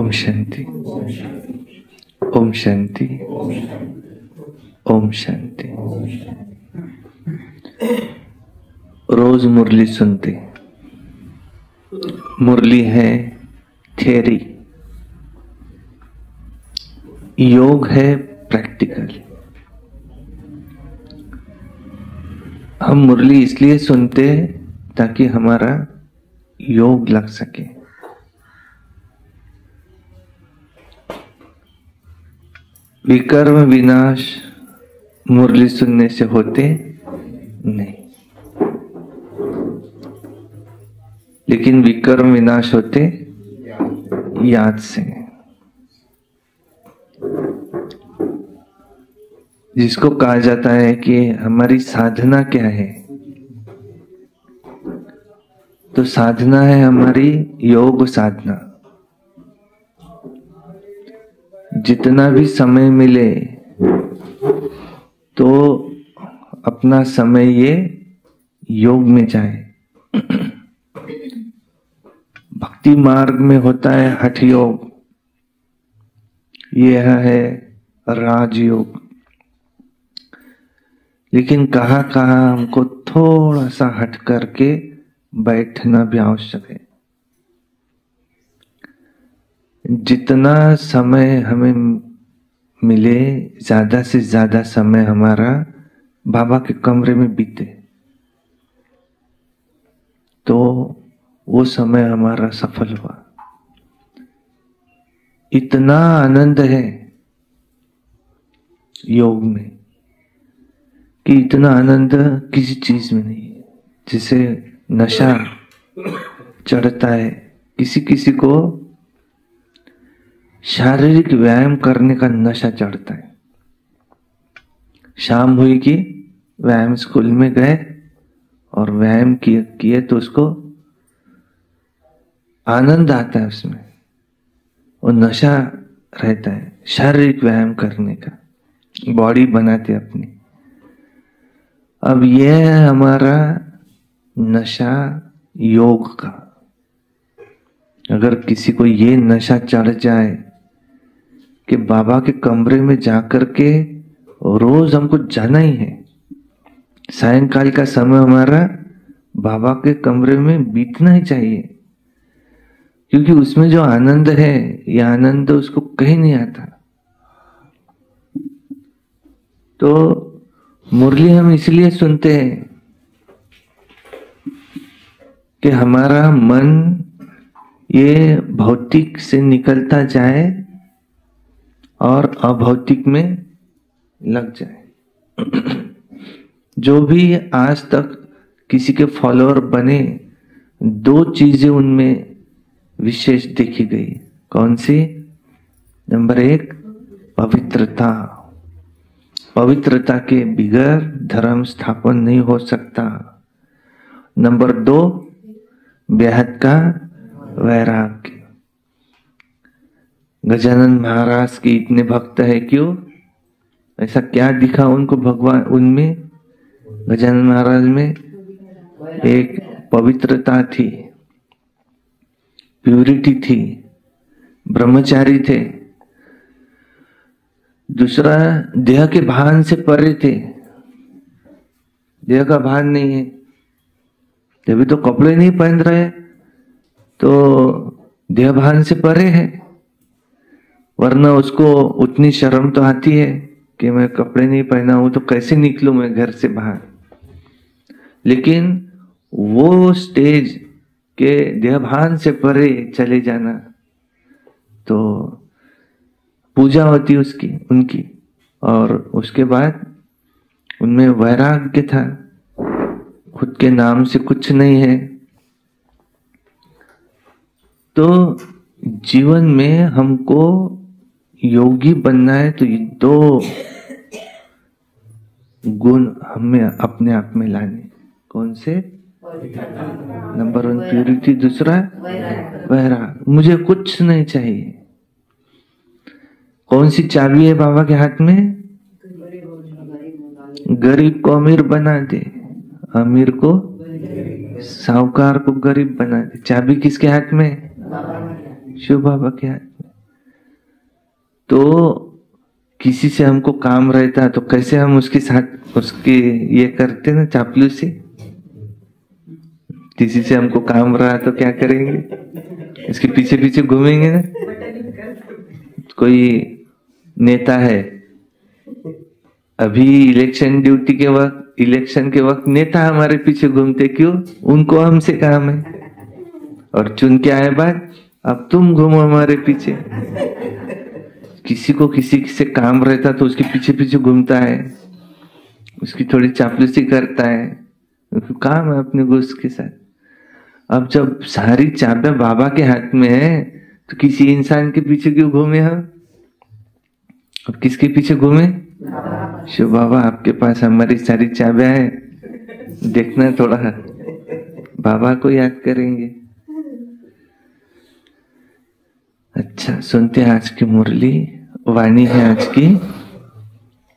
ओम शांति, ओम शांति, ओम शांति। रोज मुरली सुनते। मुरली है थियरी, योग है प्रैक्टिकल। हम मुरली इसलिए सुनते ताकि हमारा योग लग सके। विकर्म विनाश मुरली सुनने से होते नहीं, लेकिन विकर्म विनाश होते याद से। जिसको कहा जाता है कि हमारी साधना क्या है, तो साधना है हमारी योग साधना। जितना भी समय मिले तो अपना समय ये योग में जाए। भक्ति मार्ग में होता है हठ योग, यह है राजयोग। लेकिन कहाँ कहाँ हमको थोड़ा सा हट करके बैठना भी आवश्यक है। जितना समय हमें मिले, ज्यादा से ज्यादा समय हमारा बाबा के कमरे में बीते, तो वो समय हमारा सफल हुआ। इतना आनंद है योग में कि इतना आनंद किसी चीज में नहीं है। जिसे नशा चढ़ता है, किसी किसी को शारीरिक व्यायाम करने का नशा चढ़ता है। शाम हुई कि व्यायाम स्कूल में गए और व्यायाम किए तो उसको आनंद आता है, उसमें वो नशा रहता है शारीरिक व्यायाम करने का, बॉडी बनाते अपनी। अब यह है हमारा नशा योग का। अगर किसी को ये नशा चढ़ जाए कि बाबा के कमरे में जाकर के रोज हमको जाना ही है, सायंकाल का समय हमारा बाबा के कमरे में बीतना ही चाहिए, क्योंकि उसमें जो आनंद है, यह आनंद उसको कहीं नहीं आता। तो मुरली हम इसलिए सुनते हैं कि हमारा मन ये भौतिक से निकलता जाए और अभौतिक में लग जाए। जो भी आज तक किसी के फॉलोअर बने, दो चीजें उनमें विशेष देखी गई। कौन सी? नंबर एक, पवित्रता। पवित्रता के बिगैर धर्म स्थापन नहीं हो सकता। नंबर दो, बेहद का वैराग्य। गजानन महाराज के इतने भक्त है क्यों? ऐसा क्या दिखा उनको भगवान उनमें? गजानन महाराज में एक पवित्रता थी, प्यूरिटी थी, ब्रह्मचारी थे। दूसरा, देह के भान से परे थे। देह का भान नहीं है, जब तो कपड़े नहीं पहन रहे तो देह भान से परे है। वरना उसको उतनी शर्म तो आती है कि मैं कपड़े नहीं पहना हूं तो कैसे निकलूं मैं घर से बाहर। लेकिन वो स्टेज के देहभान से परे चले जाना, तो पूजा होती उसकी उनकी। और उसके बाद उनमें वैराग्य था, खुद के नाम से कुछ नहीं है। तो जीवन में हमको योगी बनना है तो ये दो गुण हमें अपने आप में लाने। कौन से? नंबर वन प्यूरिटी, दूसरा वैराग। मुझे कुछ नहीं चाहिए। कौन सी चाबी है बाबा के हाथ में? गरीब को अमीर बना दे, अमीर को साहूकार को गरीब बना दे। चाबी किसके हाथ में? शिव बाबा के हाथ में। तो किसी से हमको काम रहता है तो कैसे हम उसके साथ उसके ये करते ना, चापलूसी। किसी से हमको काम रहा तो क्या करेंगे, इसके पीछे पीछे घूमेंगे ना। कोई नेता है, अभी इलेक्शन ड्यूटी के वक्त, इलेक्शन के वक्त नेता हमारे पीछे घूमते, क्यों? उनको हमसे काम है। और चुन के आए बाद अब तुम घूमो हमारे पीछे। किसी को किसी से काम रहता तो उसके पीछे पीछे घूमता है, उसकी थोड़ी चापलूसी करता है, काम है अपने को उसके साथ। अब जब सारी चाबी बाबा के हाथ में है तो किसी इंसान के पीछे क्यों घूमे हम? अब किसके पीछे घूमे? शिव बाबा आपके पास हमारी सारी चाबियां हैं, देखना थोड़ा बाबा को याद करेंगे। अच्छा, सुनते हैं आज की मुरली। वाणी है आज की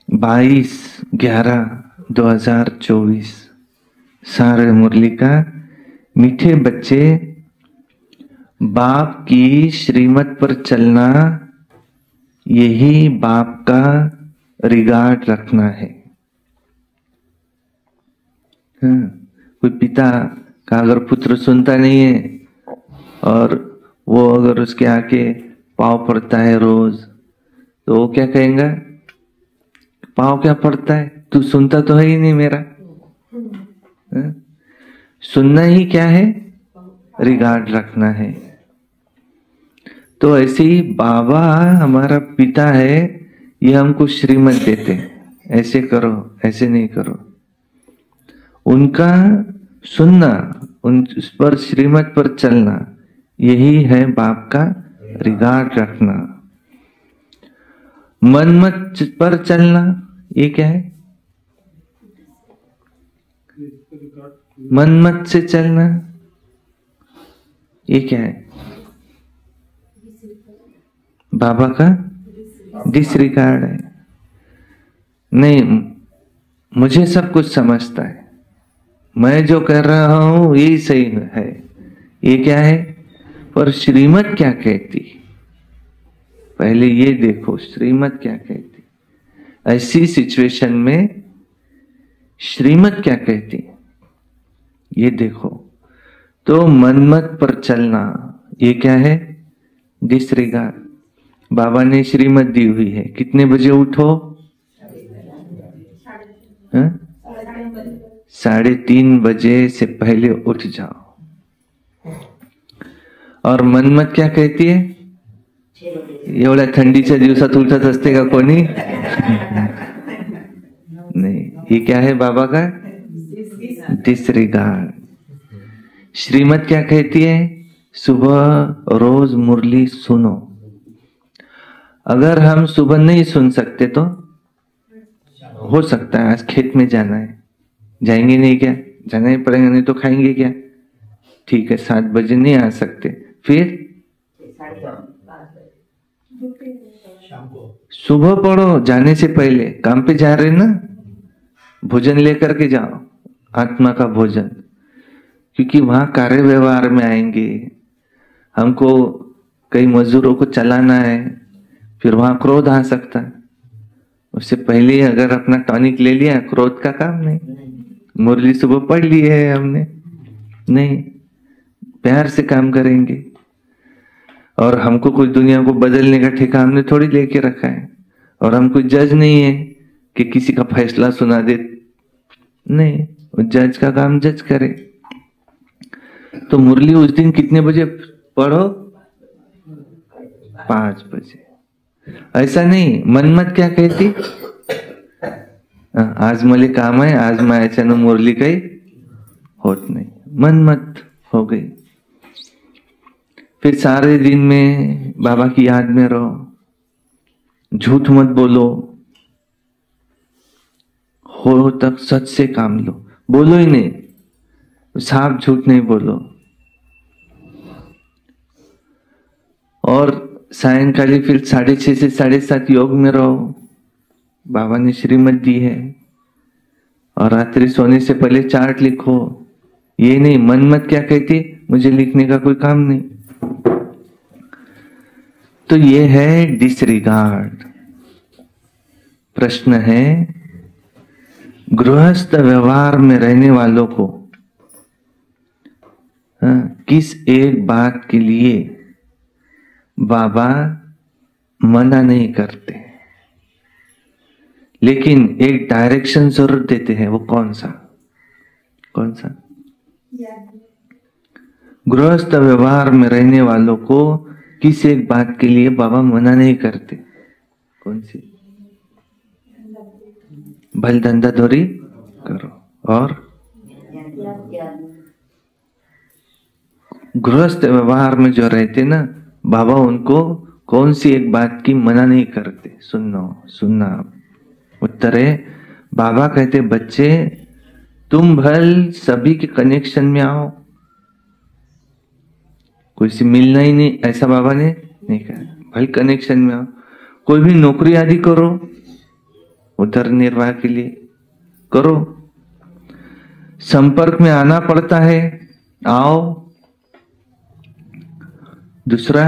22/11/2024। सारे मुरली का, मीठे बच्चे बाप की श्रीमत पर चलना, यही बाप का रिगार्ड रखना है। कोई पिता का अगर पुत्र सुनता नहीं है और वो अगर उसके आके पाँव पड़ता है रोज, तो वो क्या कहेगा? पाँव क्या पड़ता है, तू सुनता तो है ही नहीं मेरा। सुनना ही क्या है? रिगार्ड रखना है। तो ऐसे ही बाबा हमारा पिता है, ये हमको श्रीमत देते, ऐसे करो ऐसे नहीं करो। उनका सुनना, उन पर श्रीमत पर चलना, यही है बाप का रिगार्ड रखना। मनमत पर चलना, ये क्या है? मनमत से चलना, ये क्या है? बाबा का डिसरिगार्ड है। नहीं, मुझे सब कुछ समझता है, मैं जो कर रहा हूं यही सही है, ये क्या है? पर श्रीमत क्या कहती, पहले ये देखो श्रीमत क्या कहती। ऐसी सिचुएशन में श्रीमत क्या कहती, ये देखो। तो मनमत पर चलना, ये क्या है? डिसरिगार्ड। बाबा ने श्रीमत दी हुई है, कितने बजे उठो? 3:30 बजे से पहले उठ जाओ। और मनमत क्या कहती है? एवढ्या थंडीच्या दिवसात उठत असते का कोणी? नहीं, ये क्या है बाबा का? डिसरिगार्ड। श्रीमत क्या कहती है? सुबह रोज मुरली सुनो। अगर हम सुबह नहीं सुन सकते तो हो सकता है आज खेत में जाना है, जाएंगे नहीं क्या? जाना ही पड़ेगा, नहीं तो खाएंगे क्या? ठीक है, 7 बजे नहीं आ सकते, फिर सुबह पढ़ो, जाने से पहले। काम पे जा रहे ना, भोजन लेकर के जाओ, आत्मा का भोजन, क्योंकि वहां कार्य व्यवहार में आएंगे। हमको कई मजदूरों को चलाना है, फिर वहां क्रोध आ सकता है। उससे पहले अगर अपना टॉनिक ले लिया, क्रोध का काम नहीं। मुरली सुबह पढ़ ली है हमने, नहीं, प्यार से काम करेंगे। और हमको कुछ दुनिया को बदलने का ठेका हमने थोड़ी लेके रखा है, और हम कोई जज नहीं है कि किसी का फैसला सुना दे, नहीं, जज का काम जज करे। तो मुरली उस दिन कितने बजे पढ़ो? 5 बजे। ऐसा नहीं, मनमत क्या कहती? आज मले काम है, आज मायाच्यानं मुरली काही होत नहीं, मनमत हो गई। फिर सारे दिन में बाबा की याद में रहो, झूठ मत बोलो, हो तक सच से काम लो, बोलो ही नहीं, साफ झूठ नहीं बोलो। और सायंकाली फिर 6:30 से 7:30 योग में रहो, बाबा ने श्रीमत दी है। और रात्रि सोने से पहले चार्ट लिखो। ये नहीं, मनमत क्या कहती? मुझे लिखने का कोई काम नहीं। तो ये है डिसरिगार्ड। प्रश्न है, गृहस्थ व्यवहार में रहने वालों को किस एक बात के लिए बाबा मना नहीं करते, लेकिन एक डायरेक्शन जरूर देते हैं? वो कौन सा? गृहस्थ व्यवहार में रहने वालों को किस एक बात के लिए बाबा मना नहीं करते? कौन सी? भल धंधा धोरी करो। और गृहस्थ व्यवहार में जो रहते ना, बाबा उनको कौन सी एक बात की मना नहीं करते? सुनना। उत्तर है, बाबा कहते बच्चे तुम भल सभी के कनेक्शन में आओ, कोई से मिलना ही नहीं, ऐसा बाबा ने नहीं कहा। भल कनेक्शन में आओ, कोई भी नौकरी आदि करो, उधर निर्वाह के लिए करो, संपर्क में आना पड़ता है, आओ। दूसरा,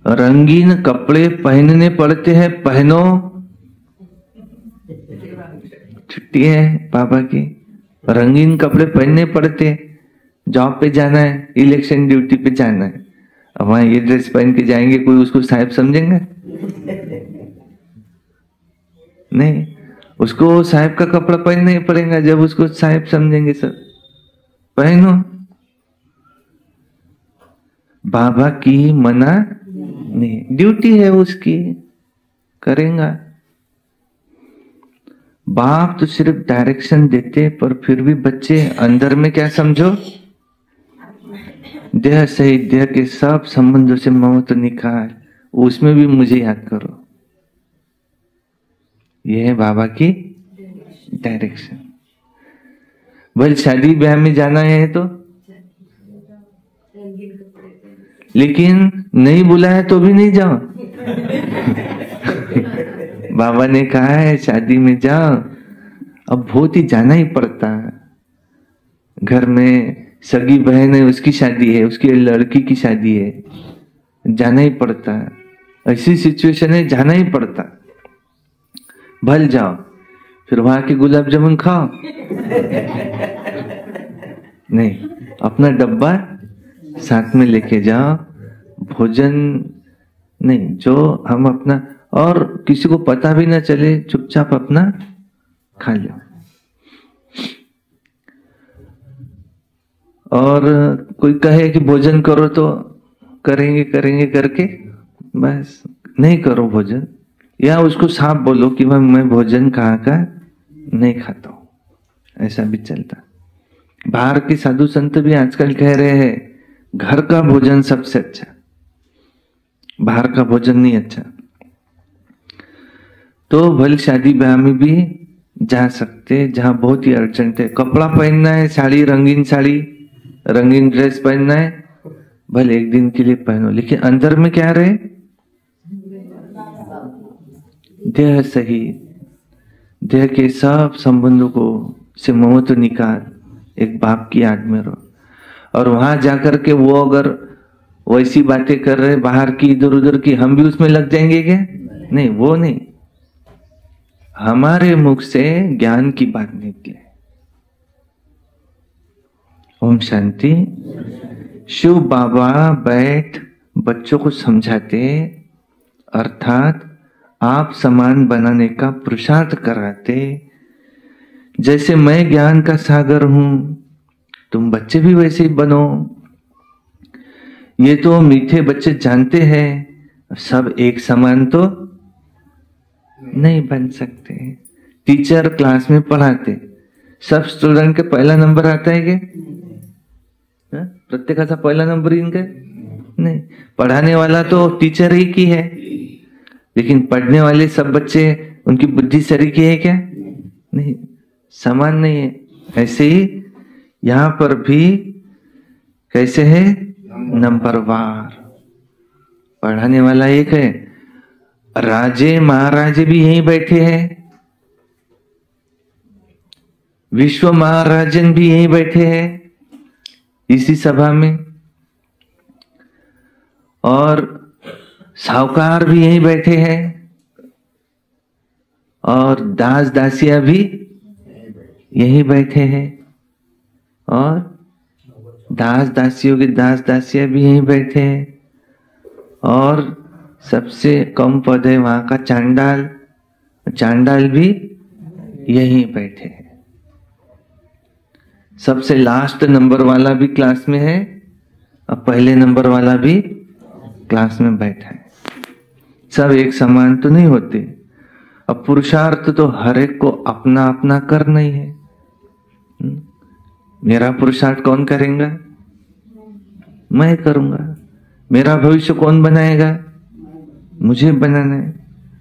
रंगीन कपड़े पहनने पड़ते हैं, पहनो, छुट्टी है पापा की, रंगीन कपड़े पहनने पड़ते हैं, जॉब पे जाना है, इलेक्शन ड्यूटी पे जाना है, अब वहां ये ड्रेस पहन के जाएंगे, कोई उसको साहब समझेंगे? नहीं, उसको साहब का कपड़ा पहनना ही पड़ेगा, जब उसको साहब समझेंगे सब। पहनो, बाबा की मना नहीं, ड्यूटी है उसकी, करेगा। बाप तो सिर्फ डायरेक्शन देते, पर फिर भी बच्चे अंदर में क्या समझो, देह सहित देह के सब संबंधों से ममत्व निकाल, उसमें भी मुझे याद करो। यह है बाबा की डायरेक्शन। बोल शादी ब्याह में जाना है तो, लेकिन नहीं बुलाया तो भी नहीं जाओ। बाबा ने कहा है शादी में जाओ, अब बहुत ही जाना ही पड़ता है। घर में सगी बहन है, उसकी शादी है, उसकी लड़की की शादी है, जाना ही पड़ता है। ऐसी सिचुएशन है, जाना ही पड़ता। भल जाओ, फिर वहां के गुलाब जामुन खाओ। नहीं, अपना डब्बा साथ में लेके जाओ, भोजन नहीं, जो हम अपना, और किसी को पता भी ना चले, चुपचाप अपना खा लो। और कोई कहे कि भोजन करो तो करेंगे करके बस नहीं करो भोजन, या उसको साफ बोलो कि मैं भोजन कहाँ का नहीं खाता हूं। ऐसा भी चलता। बाहर के साधु संत भी आजकल कह रहे हैं घर का भोजन सबसे अच्छा, बाहर का भोजन नहीं अच्छा। तो भले शादी ब्याह में भी जा सकते, जहां बहुत ही अर्जेंट है, कपड़ा पहनना है, साड़ी, रंगीन ड्रेस पहनना है, भले एक दिन के लिए पहनो, लेकिन अंदर में क्या रहे, देह सही, देह के सब संबंधों को से ममत्व निकाल, एक बाप की याद में रहो। और वहां जाकर के वो अगर वैसी बातें कर रहे बाहर की, इधर उधर की, हम भी उसमें लग जाएंगे क्या? नहीं, वो नहीं। हमारे मुख से ज्ञान की बात निकले। ओम शांति। शिव बाबा बैठ बच्चों को समझाते, अर्थात आप समान बनाने का पुरुषार्थ कराते। जैसे मैं ज्ञान का सागर हूं, तुम बच्चे भी वैसे ही बनो। ये तो मीठे बच्चे जानते हैं, सब एक समान तो नहीं बन सकते। टीचर क्लास में पढ़ाते, सब स्टूडेंट के पहला नंबर आता है क्या? प्रत्येकाचा पहला नंबर इनका नहीं। पढ़ाने वाला तो टीचर ही की है, लेकिन पढ़ने वाले सब बच्चे, उनकी बुद्धि सरी की है क्या? नहीं, समान नहीं है। ऐसे ही यहां पर भी कैसे है, नंबरवार। पढ़ाने वाला एक है, राजे महाराजे भी यहीं बैठे हैं, विश्व महाराजन भी यहीं बैठे हैं इसी सभा में। और साहूकार भी यहीं बैठे हैं और दास दासियां भी यहीं बैठे हैं और दास दासियों के दास दासियां भी यहीं बैठे हैं और सबसे कम पद है वहां का चांडाल, चांडाल भी यहीं बैठे हैं। सबसे लास्ट नंबर वाला भी क्लास में है और पहले नंबर वाला भी क्लास में बैठा है। सब एक समान तो नहीं होते। अब पुरुषार्थ तो हर एक को अपना अपना करना ही है। मेरा पुरुषार्थ कौन करेगा? मैं करूंगा। मेरा भविष्य कौन बनाएगा? मुझे बनाना है।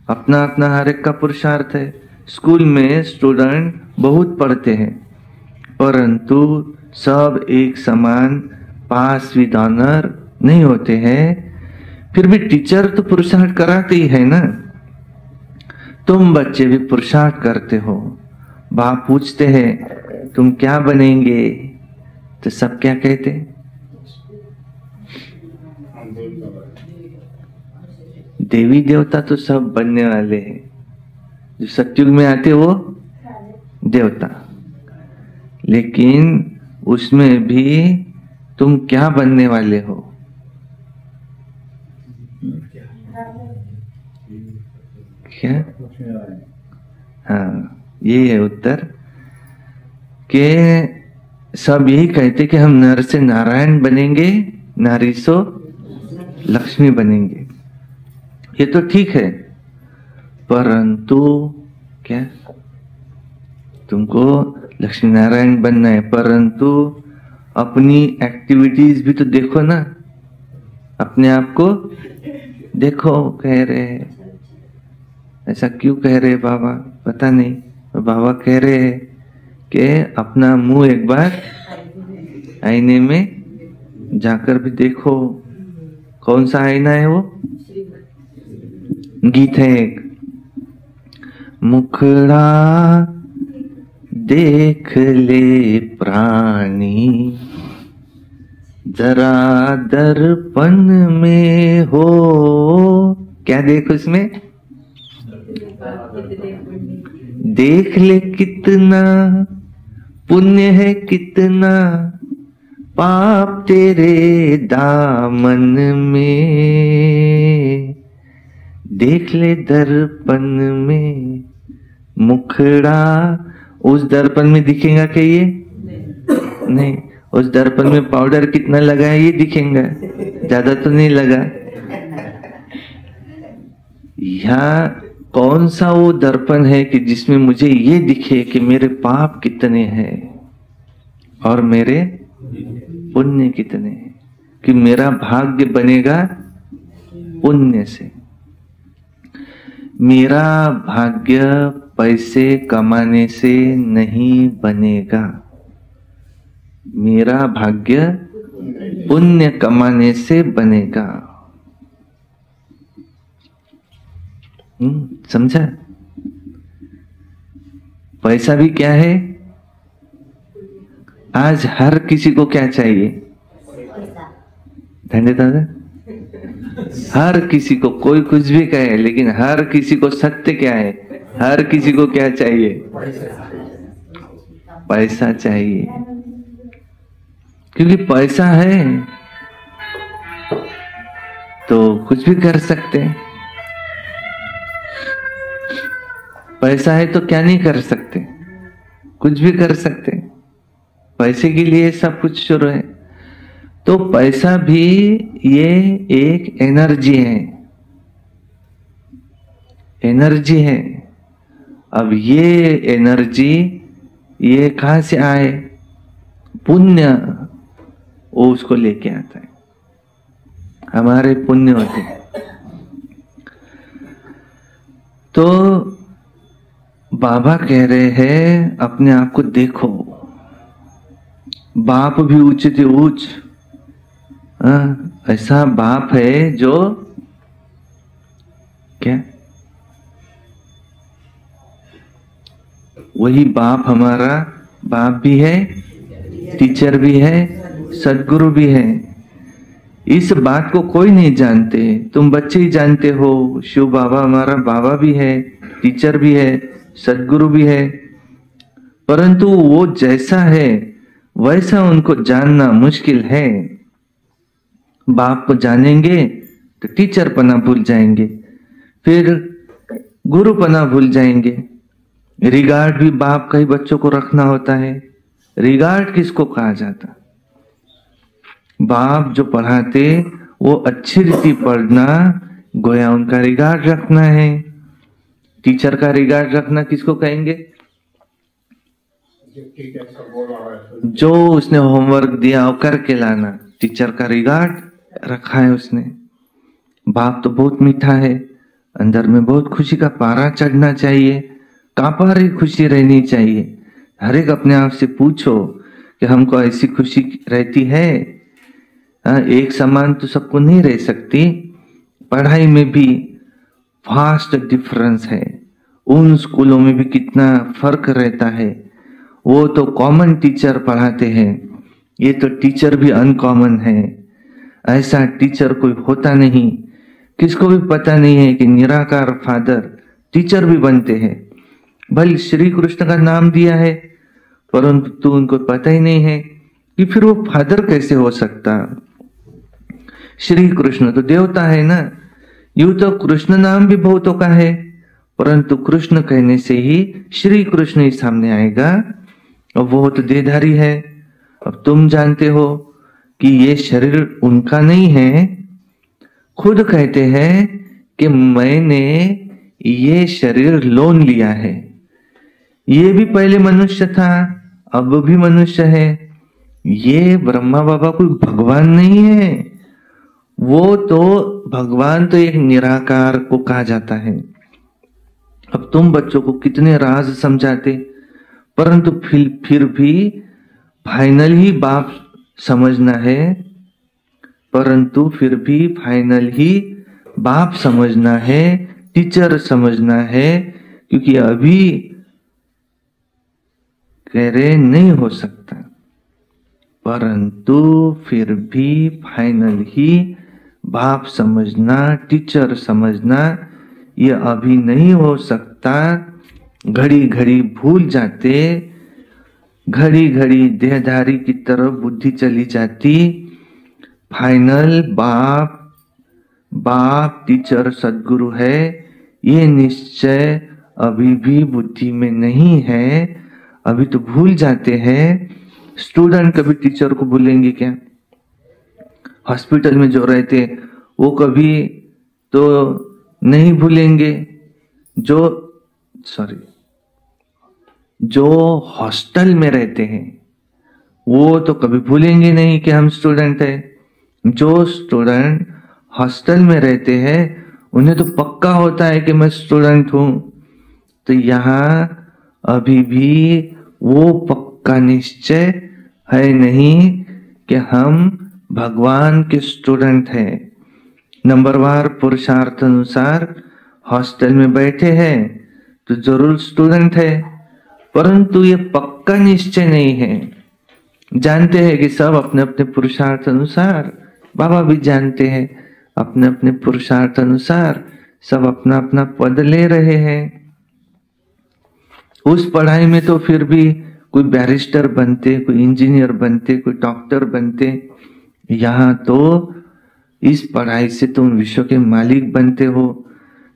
अपना अपना हर एक का पुरुषार्थ है। स्कूल में स्टूडेंट बहुत पढ़ते हैं परंतु सब एक समान पास विद ऑनर नहीं होते हैं। फिर भी टीचर तो पुरुषार्थ कराते ही है ना। तुम बच्चे भी पुरुषार्थ करते हो। बाप पूछते हैं तुम क्या बनेंगे, तो सब क्या कहते? देवी देवता तो सब बनने वाले हैं। जो सतयुग में आते वो देवता, लेकिन उसमें भी तुम क्या बनने वाले हो? क्या? हाँ, ये है उत्तर के सब यही कहते कि हम नर से नारायण बनेंगे, नारी सो लक्ष्मी बनेंगे। ये तो ठीक है, परंतु क्या तुमको लक्ष्मी नारायण बनना है, परंतु अपनी एक्टिविटीज भी तो देखो ना। अपने आप को देखो। कह रहे हैं ऐसा क्यों कह रहे बाबा, पता नहीं। तो बाबा कह रहे हैं कि अपना मुंह एक बार आईने में जाकर भी देखो। कौन सा आईना है वो? गीत है एक, मुखड़ा देख ले प्राणी जरा दर्पण में हो। क्या देख उसमें? देख ले कितना पुण्य है, कितना पाप तेरे दामन में। देख ले दर्पण में। मुखड़ा उस दर्पण में दिखेगा क्या? ये नहीं। उस दर्पण में पाउडर कितना लगा है ये दिखेगा, ज्यादा तो नहीं लगा। यहाँ कौन सा वो दर्पण है कि जिसमें मुझे ये दिखे कि मेरे पाप कितने हैं और मेरे पुण्य कितने हैं, कि मेरा भाग्य बनेगा पुण्य से। मेरा भाग्य पैसे कमाने से नहीं बनेगा, मेरा भाग्य पुण्य कमाने से बनेगा। समझा? पैसा भी क्या है? आज हर किसी को क्या चाहिए? धन्य दादा, हर किसी को, कोई कुछ भी कहे, लेकिन हर किसी को सत्य क्या है? हर किसी को क्या चाहिए? पैसा चाहिए। क्योंकि पैसा है तो कुछ भी कर सकते हैं। पैसा है तो क्या नहीं कर सकते? कुछ भी कर सकते। पैसे के लिए सब कुछ शुरू है। तो पैसा भी ये एक एनर्जी है, एनर्जी है। अब ये एनर्जी ये कहां से आए? पुण्य, वो उसको लेके आता है। हमारे पुण्य होते हैं। तो बाबा कह रहे हैं अपने आप को देखो। बाप भी उचित उच्च, ऐसा बाप है जो क्या, वही बाप हमारा बाप भी है, टीचर भी है, सदगुरु भी है। इस बात को कोई नहीं जानते, तुम बच्चे ही जानते हो। शिव बाबा हमारा बाबा भी है, टीचर भी है, सदगुरु भी है, परंतु वो जैसा है वैसा उनको जानना मुश्किल है। बाप को जानेंगे तो टीचर पना भूल जाएंगे, फिर गुरु पना भूल जाएंगे। रिगार्ड भी बाप का ही बच्चों को रखना होता है। रिगार्ड किसको कहा जाता? बाप जो पढ़ाते वो अच्छी रीति पढ़ना, गोया उनका रिगार्ड रखना है। टीचर का रिगार्ड रखना किसको कहेंगे? जो उसने होमवर्क दिया वो करके लाना, टीचर का रिगार्ड रखा है उसने। बाप तो बहुत मीठा है, अंदर में बहुत खुशी का पारा चढ़ना चाहिए, कांपा रही खुशी रहनी चाहिए। हर एक अपने आप से पूछो कि हमको ऐसी खुशी रहती है? एक समान तो सबको नहीं रह सकती। पढ़ाई में भी फास्ट डिफरेंस है, उन स्कूलों में भी कितना फर्क रहता है। वो तो कॉमन टीचर पढ़ाते हैं, ये तो टीचर भी अनकॉमन है। ऐसा टीचर कोई होता नहीं। किसको भी पता नहीं है कि निराकार फादर टीचर भी बनते हैं। भले श्री कृष्ण का नाम दिया है, परंतु उनको पता ही नहीं है कि फिर वो फादर कैसे हो सकता। श्री कृष्ण तो देवता है ना। यूं तो कृष्ण नाम भी बहुतों का है, परंतु कृष्ण कहने से ही श्री कृष्ण ही सामने आएगा, और वो तो देहधारी है। अब तुम जानते हो कि ये शरीर उनका नहीं है। खुद कहते हैं कि मैंने ये शरीर लोन लिया है। ये भी पहले मनुष्य था, अब भी मनुष्य है। ये ब्रह्मा बाबा कोई भगवान नहीं है। वो तो भगवान तो एक निराकार को कहा जाता है। अब तुम बच्चों को कितने राज समझाते, परंतु फिर भी फाइनल ही बाप समझना है। परंतु फिर भी फाइनल ही बाप समझना है, टीचर समझना है, क्योंकि अभी कह रहे नहीं हो सकता। परंतु फिर भी फाइनल ही बाप समझना, टीचर समझना, ये अभी नहीं हो सकता। घड़ी घड़ी भूल जाते, घड़ी घड़ी देहधारी की तरफ बुद्धि चली जाती। फाइनल बाप टीचर सदगुरु है, ये निश्चय अभी भी बुद्धि में नहीं है। अभी तो भूल जाते हैं। स्टूडेंट कभी टीचर को भूलेंगे क्या? हॉस्पिटल में जो रहते वो कभी तो नहीं भूलेंगे। जो हॉस्टल में रहते हैं वो तो कभी भूलेंगे नहीं कि हम स्टूडेंट है। जो स्टूडेंट हॉस्टल में रहते हैं उन्हें तो पक्का होता है कि मैं स्टूडेंट हूं। तो यहाँ अभी भी वो पक्का निश्चय है नहीं कि हम भगवान के स्टूडेंट हैं। नंबरवार पुरुषार्थ अनुसार हॉस्टल में बैठे हैं तो जरूर स्टूडेंट है, परंतु ये पक्का निश्चय नहीं है। जानते हैं कि सब अपने अपने पुरुषार्थ अनुसार, बाबा भी जानते हैं अपने अपने पुरुषार्थ अनुसार सब अपना अपना पद ले रहे हैं। उस पढ़ाई में तो फिर भी कोई बैरिस्टर बनते, कोई इंजीनियर बनते, कोई डॉक्टर बनते। यहाँ तो इस पढ़ाई से तुम विश्व के मालिक बनते हो।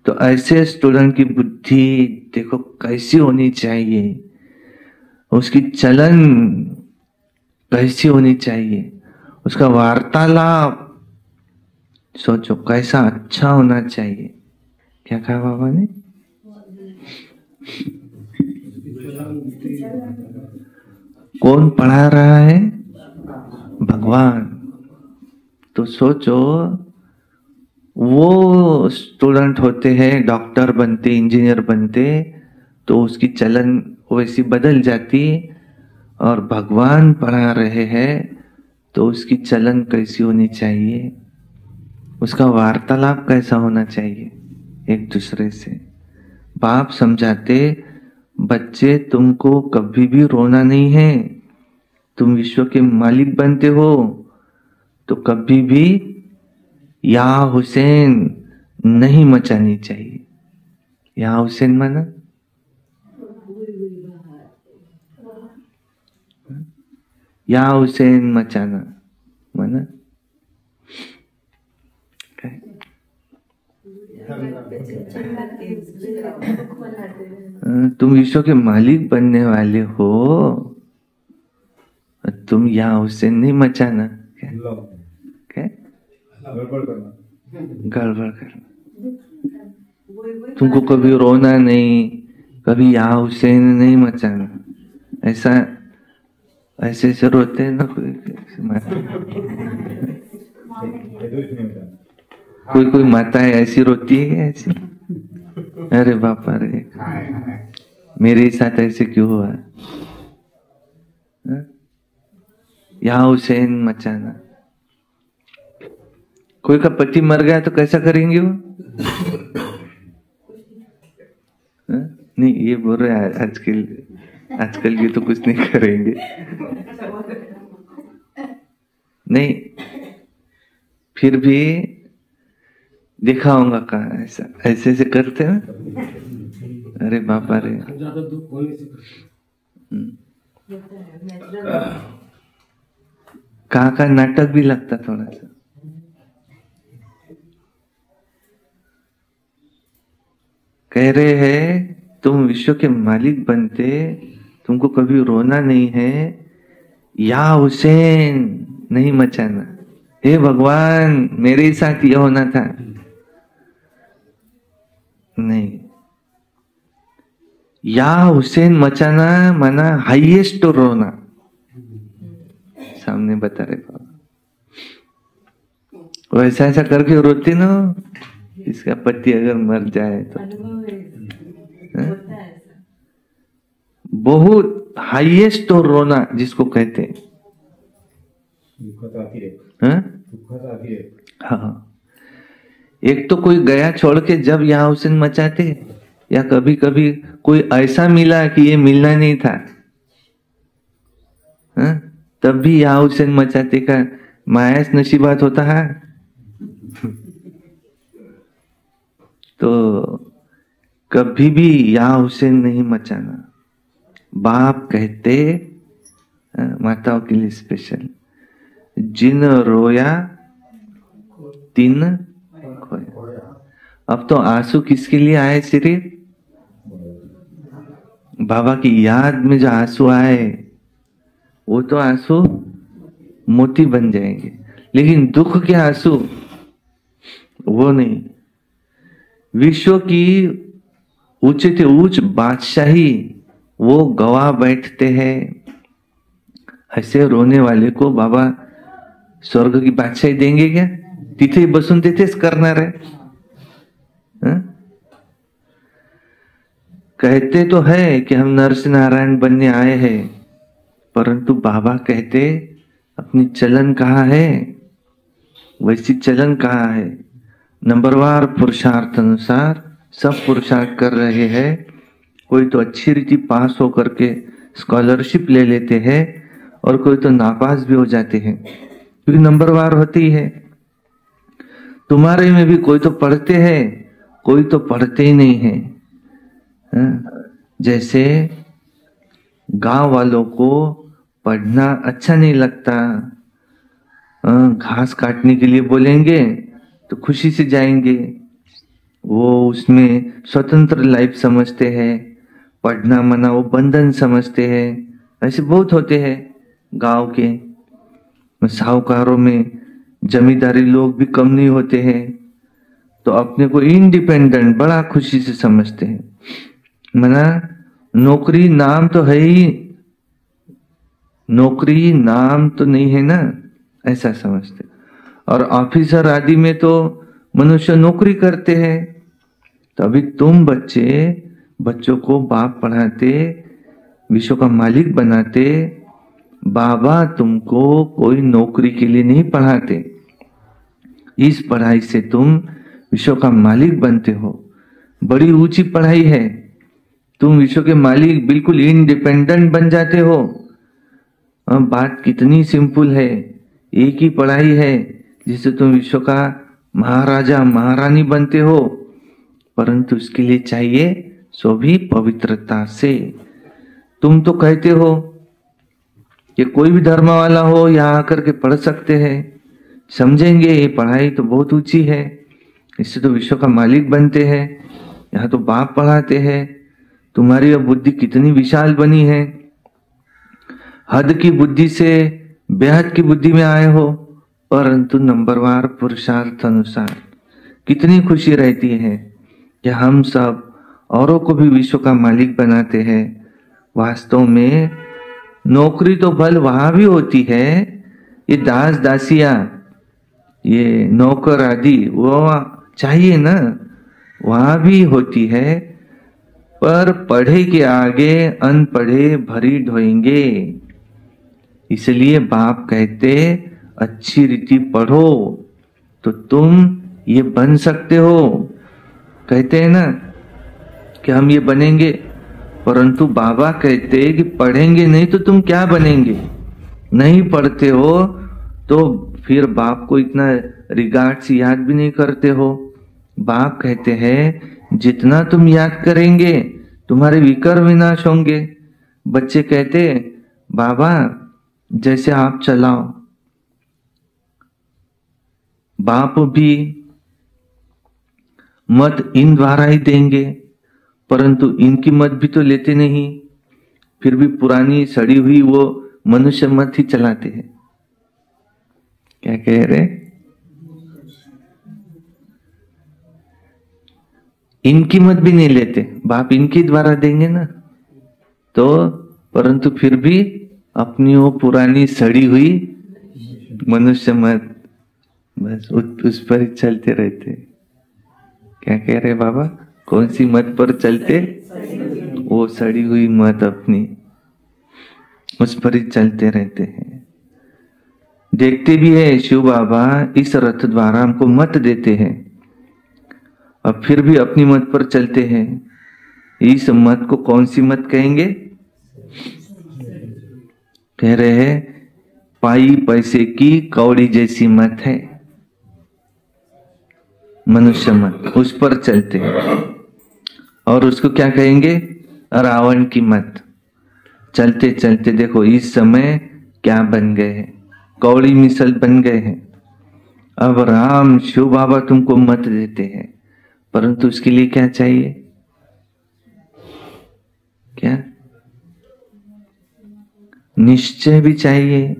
तो ऐसे स्टूडेंट की बुद्धि देखो कैसी होनी चाहिए, उसकी चलन कैसी होनी चाहिए, उसका वार्तालाप सोचो कैसा अच्छा होना चाहिए। क्या कहा बाबा ने? कौन पढ़ा रहा है? भगवान। तो सोचो वो स्टूडेंट होते हैं, डॉक्टर बनते, इंजीनियर बनते, तो उसकी चलन वैसी बदल जाती। और भगवान पढ़ा रहे हैं तो उसकी चलन कैसी होनी चाहिए, उसका वार्तालाप कैसा होना चाहिए एक दूसरे से। बाप समझाते बच्चे तुमको कभी भी रोना नहीं है। तुम विश्व के मालिक बनते हो तो कभी भी या हुसैन नहीं मचानी चाहिए। या हुसैन माना या हुसैन मचाना माना तुम विश्व के मालिक बनने वाले हो, तुम या हुसैन नहीं मचाना। क्या गड़बड़ करना। तुमको कभी रोना नहीं, कभी या हुसैन नहीं मचाना। ऐसा ऐसे ऐसे रोते हैं ना कोई माताएं ऐसी रोती है ऐसी। अरे बापा रे, मेरे साथ ऐसे क्यों हुआ। या हुसैन मचाना। कोई का पति मर गया तो कैसा करेंगे वो? नहीं, ये बोल रहे हैं आजकल ये तो कुछ नहीं करेंगे। नहीं, फिर भी देखा होगा कहाँ ऐसा ऐसे ऐसे करते हैं। अरे बापा रे, कहाँ का नाटक भी लगता थोड़ा सा। कह रहे हैं तुम विश्व के मालिक बनते, तुमको कभी रोना नहीं है, या हुसैन नहीं मचाना। हे भगवान, मेरे साथ यह होना था। नहीं, या हुसैन मचाना माना हाईएस्ट रोना। सामने बता रहे बाबा, वो ऐसा ऐसा करके रोती ना, इसका पति अगर मर जाए तो बहुत हाईएस्ट तो रोना जिसको कहते हैं। हाँ, एक तो कोई गया छोड़ के जब यहाँ हुसैन मचाते, या कभी कभी कोई ऐसा मिला कि ये मिलना नहीं था, तब भी यहाँ हुसैन मचाते का मायास नसीबात होता है। तो कभी भी या हुसैन नहीं मचाना। बाप कहते, माताओं के लिए स्पेशल, जिन रोया तिन खोया। अब तो आंसू किसके लिए आए? सिर्फ बाबा की याद में जो आंसू आए वो तो आंसू मोती बन जाएंगे, लेकिन दुख के आंसू वो नहीं। विश्व की ऊंचे से ऊंच बादशाही वो गवा बैठते हैं। ऐसे रोने वाले को बाबा स्वर्ग की बादशाही देंगे क्या? तिथे बसून तिथेच करणार है। कहते तो है कि हम नरसिंह नारायण बनने आए हैं, परंतु बाबा कहते अपनी चलन कहाँ है, वैसी चलन कहाँ है। नंबरवार पुरुषार्थ अनुसार सब पुरुषार्थ कर रहे हैं। कोई तो अच्छी रीति पास होकर के स्कॉलरशिप ले लेते हैं, और कोई तो नापास भी हो जाते हैं, क्योंकि नंबरवार होती है। तुम्हारे में भी कोई तो पढ़ते हैं, कोई तो पढ़ते ही नहीं है। जैसे गांव वालों को पढ़ना अच्छा नहीं लगता, घास काटने के लिए बोलेंगे तो खुशी से जाएंगे, वो उसमें स्वतंत्र लाइफ समझते हैं। पढ़ना मना वो बंधन समझते हैं। ऐसे बहुत होते हैं गांव के। साहूकारों में जमींदारी लोग भी कम नहीं होते हैं, तो अपने को इंडिपेंडेंट बड़ा खुशी से समझते हैं। मना नौकरी नाम तो है ही, नौकरी नाम तो नहीं है ना, ऐसा समझते। और ऑफिसर आदि में तो मनुष्य नौकरी करते हैं। तो अभी तुम बच्चों को बाप पढ़ाते, विश्व का मालिक बनाते। बाबा तुमको कोई नौकरी के लिए नहीं पढ़ाते, इस पढ़ाई से तुम विश्व का मालिक बनते हो। बड़ी ऊंची पढ़ाई है, तुम विश्व के मालिक बिल्कुल इंडिपेंडेंट बन जाते हो। बात कितनी सिंपल है, एक ही पढ़ाई है जिससे तुम विश्व का महाराजा महारानी बनते हो, परंतु उसके लिए चाहिए सो भी पवित्रता से। तुम तो कहते हो कि कोई भी धर्म वाला हो यहाँ आकर के पढ़ सकते हैं, समझेंगे ये पढ़ाई तो बहुत ऊंची है, इससे तो विश्व का मालिक बनते हैं, यहाँ तो बाप पढ़ाते हैं, तुम्हारी अब बुद्धि कितनी विशाल बनी है, हद की बुद्धि से बेहद की बुद्धि में आए हो, परंतु नंबरवार पुरुषार्थ अनुसार कितनी खुशी रहती है कि हम सब औरों को भी विश्व का मालिक बनाते हैं। वास्तव में नौकरी तो भल वहां भी होती है, ये दास दासियां, ये नौकर आदि वो चाहिए ना, वहां भी होती है, पर पढ़े के आगे अनपढ़े भरी ढोएंगे। इसलिए बाप कहते अच्छी रीति पढ़ो तो तुम ये बन सकते हो। कहते हैं ना कि हम ये बनेंगे, परंतु बाबा कहते हैं कि पढ़ेंगे नहीं तो तुम क्या बनेंगे। नहीं पढ़ते हो तो फिर बाप को इतना रिगार्ड से याद भी नहीं करते हो। बाप कहते हैं जितना तुम याद करेंगे तुम्हारे विकर विनाश होंगे। बच्चे कहते बाबा जैसे आप चलाओ, बाप भी मत इन द्वारा ही देंगे, परंतु इनकी मत भी तो लेते नहीं, फिर भी पुरानी सड़ी हुई वो मनुष्य मत ही चलाते हैं। क्या कह रहे? इनकी मत भी नहीं लेते, बाप इनके द्वारा देंगे ना, तो परंतु फिर भी अपनी वो पुरानी सड़ी हुई मनुष्य मत बस उस पर ही चलते रहते। क्या कह रहे बाबा? कौन सी मत पर चलते? वो सड़ी हुई मत अपनी, उस पर ही चलते रहते हैं। देखते भी है शिव बाबा इस रथ द्वारा हमको मत देते हैं, और फिर भी अपनी मत पर चलते हैं। इस मत को कौन सी मत कहेंगे? कह रहे हैं पाई पैसे की कौड़ी जैसी मत है मनुष्य मत, उस पर चलते हैं। और उसको क्या कहेंगे? रावण की मत। चलते चलते देखो इस समय क्या बन गए हैं, कौड़ी मिसल बन गए हैं। अब राम शिव बाबा तुमको मत देते हैं, परंतु उसके लिए क्या चाहिए? क्या? निश्चय भी चाहिए।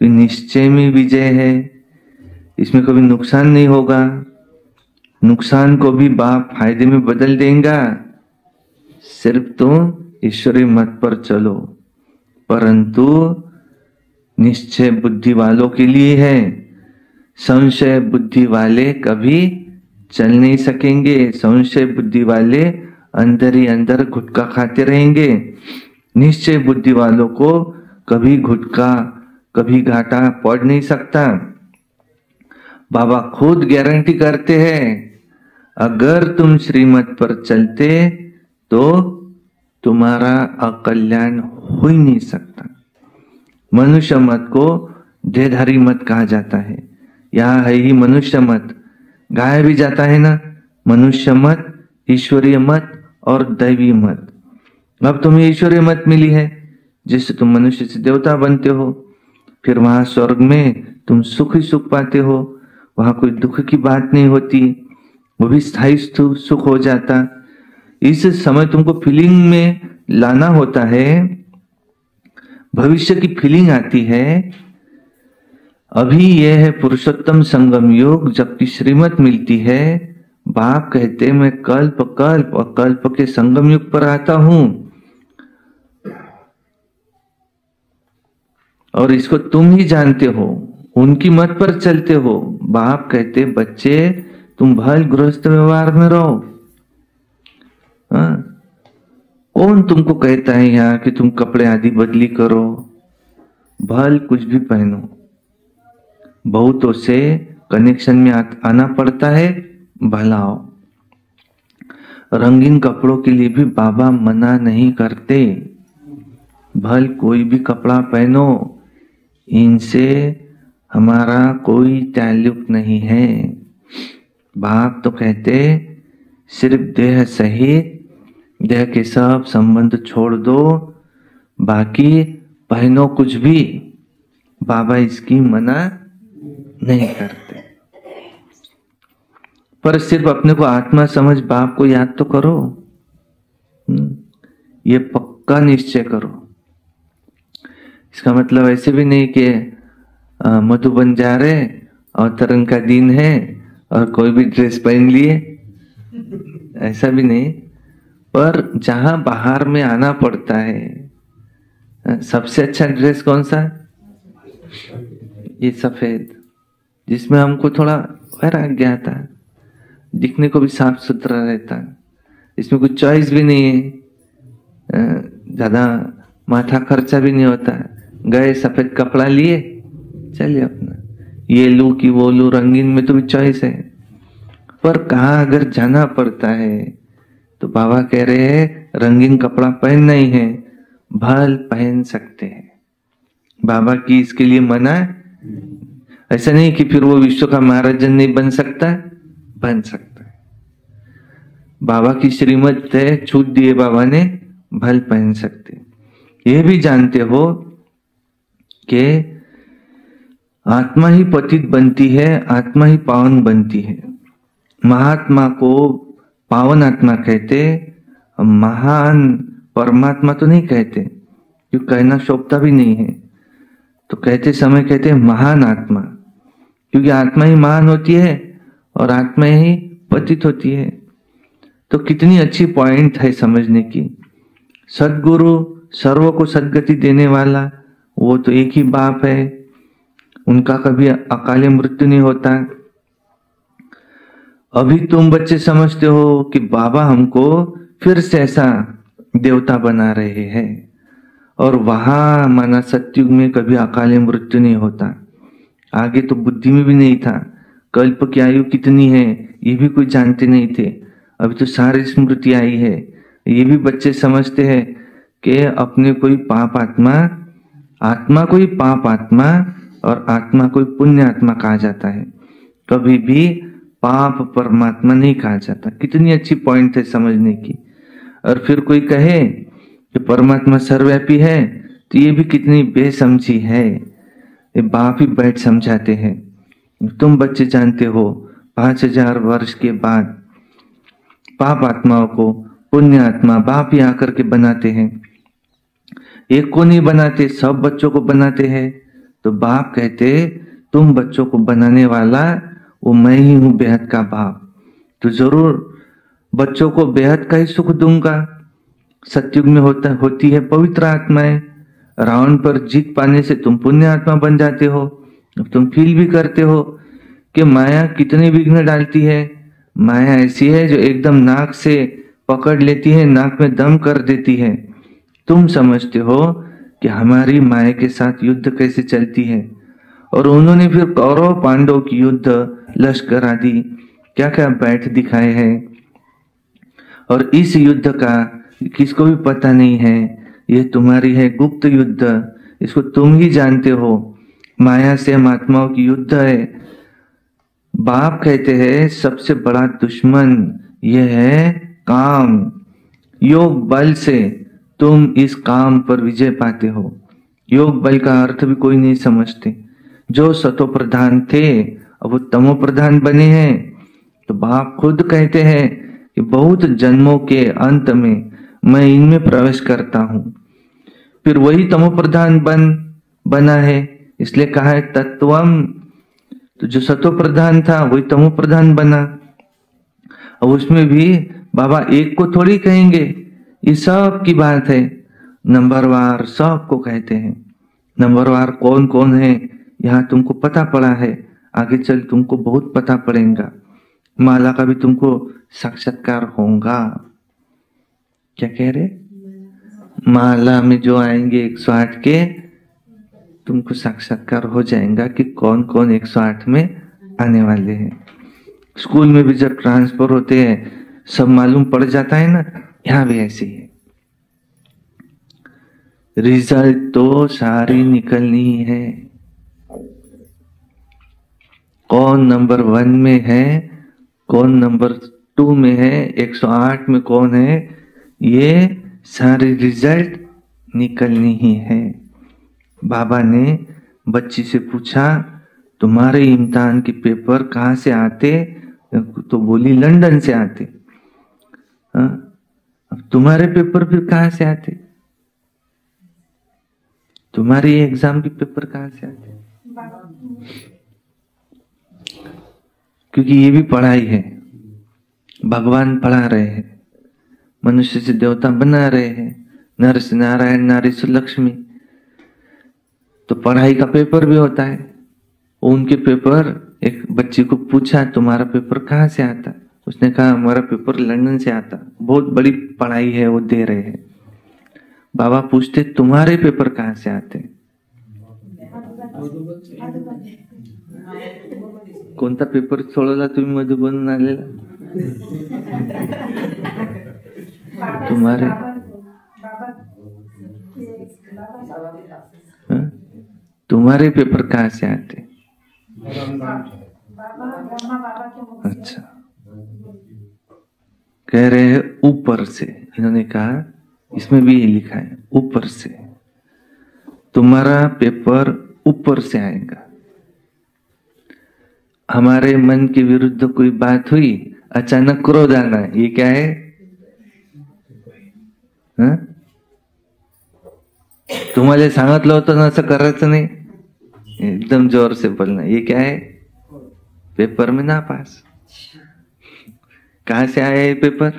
निश्चय में विजय है, इसमें कभी नुकसान नहीं होगा। नुकसान को भी बाप फायदे में बदल देगा। सिर्फ तुम ईश्वरी मत पर चलो, परंतु निश्चय बुद्धि वालों के लिए है। संशय बुद्धि वाले कभी चल नहीं सकेंगे। संशय बुद्धि वाले अंदर ही अंदर गुटखा खाते रहेंगे। निश्चय बुद्धि वालों को कभी गुटखा कभी घाटा पड़ नहीं सकता। बाबा खुद गारंटी करते हैं अगर तुम श्रीमत पर चलते तो तुम्हारा अकल्याण हो ही नहीं सकता। मनुष्य मत को देहधारी मत कहा जाता है। यहाँ है ही मनुष्य मत, गाया भी जाता है ना, मनुष्य मत, ईश्वरीय मत और दैवी मत। अब तुम्हें ईश्वरीय मत मिली है जिससे तुम मनुष्य से देवता बनते हो, फिर वहां स्वर्ग में तुम सुख ही सुख पाते हो, वहां कोई दुख की बात नहीं होती, वो भी स्थायी सुख हो जाता। इस समय तुमको फीलिंग में लाना होता है, भविष्य की फीलिंग आती है। अभी यह है पुरुषोत्तम संगम योग, जबकि श्रीमत मिलती है। बाप कहते मैं कल्प कल्प और कल्प के संगम युग पर आता हूं, और इसको तुम ही जानते हो, उनकी मत पर चलते हो। बाप कहते बच्चे तुम भल गृहस्थ व्यवहार में रहो। कौन तुमको कहता है यहाँ कि तुम कपड़े आदि बदली करो, भल कुछ भी पहनो। बहुतों से कनेक्शन में आना पड़ता है, भला हो। रंगीन कपड़ों के लिए भी बाबा मना नहीं करते, भल कोई भी कपड़ा पहनो, इनसे हमारा कोई ताल्लुक नहीं है। बाप तो कहते सिर्फ देह सहित देह के सब संबंध छोड़ दो, बाकी पहनो कुछ भी, बाबा इसकी मना नहीं करते। पर सिर्फ अपने को आत्मा समझ बाप को याद तो करो, ये पक्का निश्चय करो। इसका मतलब ऐसे भी नहीं कि मधुबन जा रहे अवतरण का दिन है और कोई भी ड्रेस पहन लिए, ऐसा भी नहीं। पर जहां बाहर में आना पड़ता है, सबसे अच्छा ड्रेस कौन सा है? ये सफेद, जिसमें हमको थोड़ा वैराग्य आता है, दिखने को भी साफ सुथरा रहता है, इसमें कुछ चॉइस भी नहीं है, ज्यादा माथा खर्चा भी नहीं होता है। गए सफेद कपड़ा लिए, चलिए अपना ये लू कि वो लू, रंगीन में तो भी चॉइस है। पर कहाँ अगर जाना पड़ता है तो बाबा कह रहे हैं रंगीन कपड़ा पहनना ही है, भल पहन सकते हैं। बाबा की इसके लिए मना है। ऐसा नहीं कि फिर वो विश्व का महाराजन नहीं बन सकता, बन सकता है। बाबा की श्रीमत है, छूट दिए बाबा ने, भल पहन सकते। ये भी जानते हो कि आत्मा ही पतित बनती है, आत्मा ही पावन बनती है। महात्मा को पावन आत्मा कहते, महान परमात्मा तो नहीं कहते, क्यों कहना शोभता भी नहीं है। तो कहते समय कहते महान आत्मा, क्योंकि आत्मा ही महान होती है और आत्मा ही पतित होती है। तो कितनी अच्छी पॉइंट है समझने की। सद्गुरु सर्व को सद्गति देने वाला, वो तो एक ही बाप है, उनका कभी अकाले मृत्यु नहीं होता। अभी तुम बच्चे समझते हो कि बाबा हमको फिर से ऐसा देवता बना रहे हैं, और वहां माना सत्युग में कभी अकाले मृत्यु नहीं होता। आगे तो बुद्धि में भी नहीं था, कल्प की आयु कितनी है ये भी कोई जानते नहीं थे। अभी तो सारी स्मृति आई है, ये भी बच्चे समझते हैं कि अपने कोई पाप आत्मा, आत्मा कोई पाप आत्मा और आत्मा कोई पुण्य आत्मा कहा जाता है, कभी भी पाप परमात्मा नहीं कहा जाता। कितनी अच्छी पॉइंट है समझने की। और फिर कोई कहे कि परमात्मा सर्वव्यापी है, तो ये भी कितनी बेसमझी है। ये बाप ही बैठ समझाते हैं। तुम बच्चे जानते हो 5000 वर्ष के बाद पाप आत्माओं को पुण्य आत्मा बाप ही आकर के बनाते हैं। एक को नहीं बनाते, सब बच्चों को बनाते हैं। तो बाप कहते तुम बच्चों को बनाने वाला वो मैं ही हूं, बेहद का बाप। तो जरूर बच्चों को बेहद का ही सुख दूंगा। सतयुग में होती है पवित्र आत्माएं। रावण पर जीत पाने से तुम पुण्य आत्मा बन जाते हो। तुम फील भी करते हो कि माया कितनी विघ्न डालती है। माया ऐसी है जो एकदम नाक से पकड़ लेती है, नाक में दम कर देती है। तुम समझते हो कि हमारी माया के साथ युद्ध कैसे चलती है, और उन्होंने फिर कौरव पांडव की युद्ध, लश्कर आदि क्या क्या बैठ दिखाए हैं। और इस युद्ध का किसको भी पता नहीं है, ये तुम्हारी है गुप्त युद्ध, इसको तुम ही जानते हो। माया से हम आत्माओं की युद्ध है। बाप कहते हैं सबसे बड़ा दुश्मन यह है काम। योग बल से तुम इस काम पर विजय पाते हो। योग बल का अर्थ भी कोई नहीं समझते। जो सतो प्रधान थे अब वो तमो प्रधान बने हैं। तो बाप खुद कहते हैं कि बहुत जन्मों के अंत में मैं इनमें प्रवेश करता हूं। फिर वही तमो प्रधान बना है, इसलिए कहा है तत्वम। तो जो सतो प्रधान था वही तमो प्रधान बना। अब उसमें भी बाबा एक को थोड़ी कहेंगे, ये सब की बात है। नंबरवार सबको कहते हैं। नंबरवार कौन कौन है यहाँ तुमको पता पड़ा है, आगे चल तुमको बहुत पता पड़ेगा। माला का भी तुमको साक्षात्कार होगा। क्या कह रहे? माला में जो आएंगे 108 के, तुमको साक्षात्कार हो जाएगा कि कौन कौन 108 में आने वाले हैं। स्कूल में भी जब ट्रांसफर होते हैं सब मालूम पड़ जाता है ना, यहाँ भी ऐसे ही है। रिजल्ट तो सारी निकलनी है। कौन नंबर 1 में है कौन नंबर 2 में है, 108 में कौन है, ये सारे रिजल्ट निकलनी ही है। बाबा ने बच्ची से पूछा तुम्हारे इम्तिहान के पेपर कहाँ से आते, तो बोली लंदन से आते। अब तुम्हारे पेपर फिर कहाँ से आते, तुम्हारी एग्जाम के पेपर कहाँ से आते? क्योंकि ये भी पढ़ाई है, भगवान पढ़ा रहे हैं, मनुष्य से देवता बना रहे हैं, नर से नारायण, नारी से लक्ष्मी। तो पढ़ाई का पेपर भी होता है। उनके पेपर, एक बच्ची को पूछा तुम्हारा पेपर कहाँ से आता, उसने कहा हमारा पेपर लंदन से आता। बहुत बड़ी पढ़ाई है वो दे रहे हैं। बाबा पूछते तुम्हारे पेपर कहाँ से आते? कोणता पेपर सोडवला तुम्ही मधुबन आलेला? तुम्हारे तुम्हारे पेपर कहाँ से आते? अच्छा, कह रहे हैं ऊपर से। इन्होंने कहा, इसमें भी ये लिखा है ऊपर से, तुम्हारा पेपर ऊपर से आएगा। हमारे मन के विरुद्ध कोई बात हुई, अचानक क्रोध आना, ये क्या है? तुम्हाला सांगितलं होतं ना असं करायचं नाही, एकदम जोर से बोलना, ये क्या है? पेपर में ना पास। कहां से आया ये पेपर?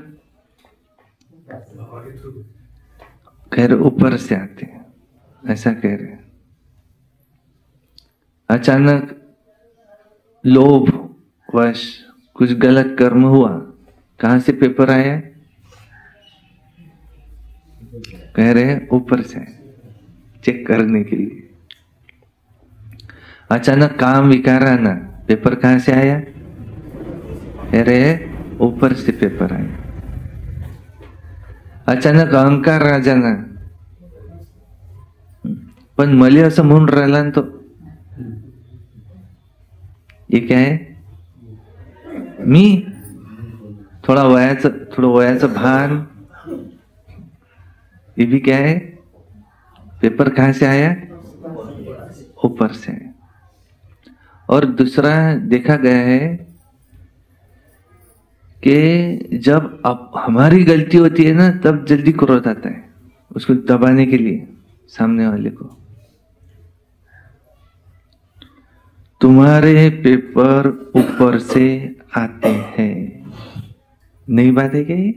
कह रहे ऊपर से आते हैं, ऐसा कह रहे हैं। अचानक लोभ वश कुछ गलत कर्म हुआ, कहां से पेपर आया? कह रहे हैं ऊपर से, चेक करने के लिए। अचानक काम विकार आना, पेपर कहां से आया? कह रहे हैं ऊपर से पेपर आया। अचानक अहंकार आ जाना, पण मले असं म्हणून राहिला ना तो, ये क्या है? मी थोडं वयाचं भान, ये भी क्या है? पेपर कहां से आया? ऊपर से। और दूसरा देखा गया है कि जब अब हमारी गलती होती है ना, तब जल्दी क्रोध आता है, उसको दबाने के लिए सामने वाले को। तुम्हारे पेपर ऊपर से आते हैं, नई बात है क्या ये?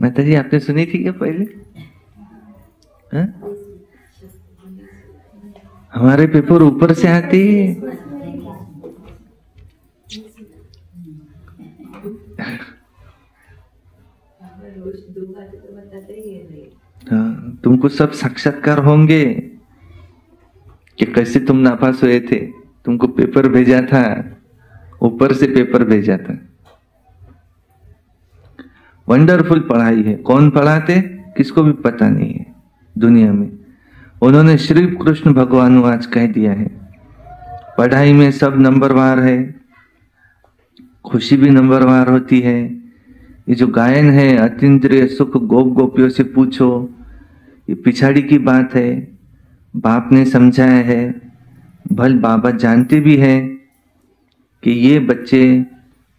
माता जी आपने सुनी थी क्या पहले? हा? हमारे पेपर ऊपर से आते हैं। हाँ, तुमको सब साक्षात्कार होंगे कि कैसे तुम नापास हुए थे, तुमको पेपर भेजा था, ऊपर से पेपर भेजा था। वंडरफुल पढ़ाई है। कौन पढ़ाते किसको भी पता नहीं है दुनिया में। उन्होंने श्री कृष्ण भगवान आज कह दिया है, पढ़ाई में सब नंबरवार है, खुशी भी नंबरवार होती है। ये जो गायन है, अतीन्द्रिय सुख गोप गोपियों से पूछो, ये पिछाड़ी की बात है। बाप ने समझाया है, भल बाबा जानते भी हैं कि ये बच्चे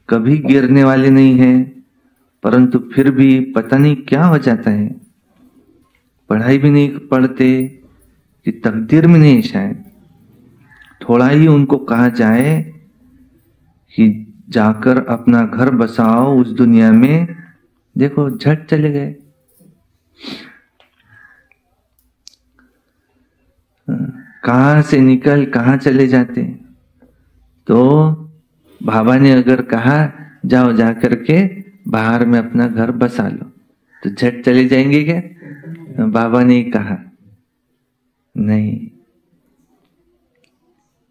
कभी गिरने वाले नहीं हैं, परंतु फिर भी पता नहीं क्या हो जाता है, पढ़ाई भी नहीं पढ़ते, कि तकदीर में नहीं शायद। थोड़ा ही उनको कहा जाए कि जाकर अपना घर बसाओ उस दुनिया में, देखो झट चले गए। कहां से निकल कहां चले जाते। तो बाबा ने अगर कहा जाओ जाकर के बाहर में अपना घर बसा लो, तो झट चले जाएंगे क्या? बाबा ने कहा नहीं।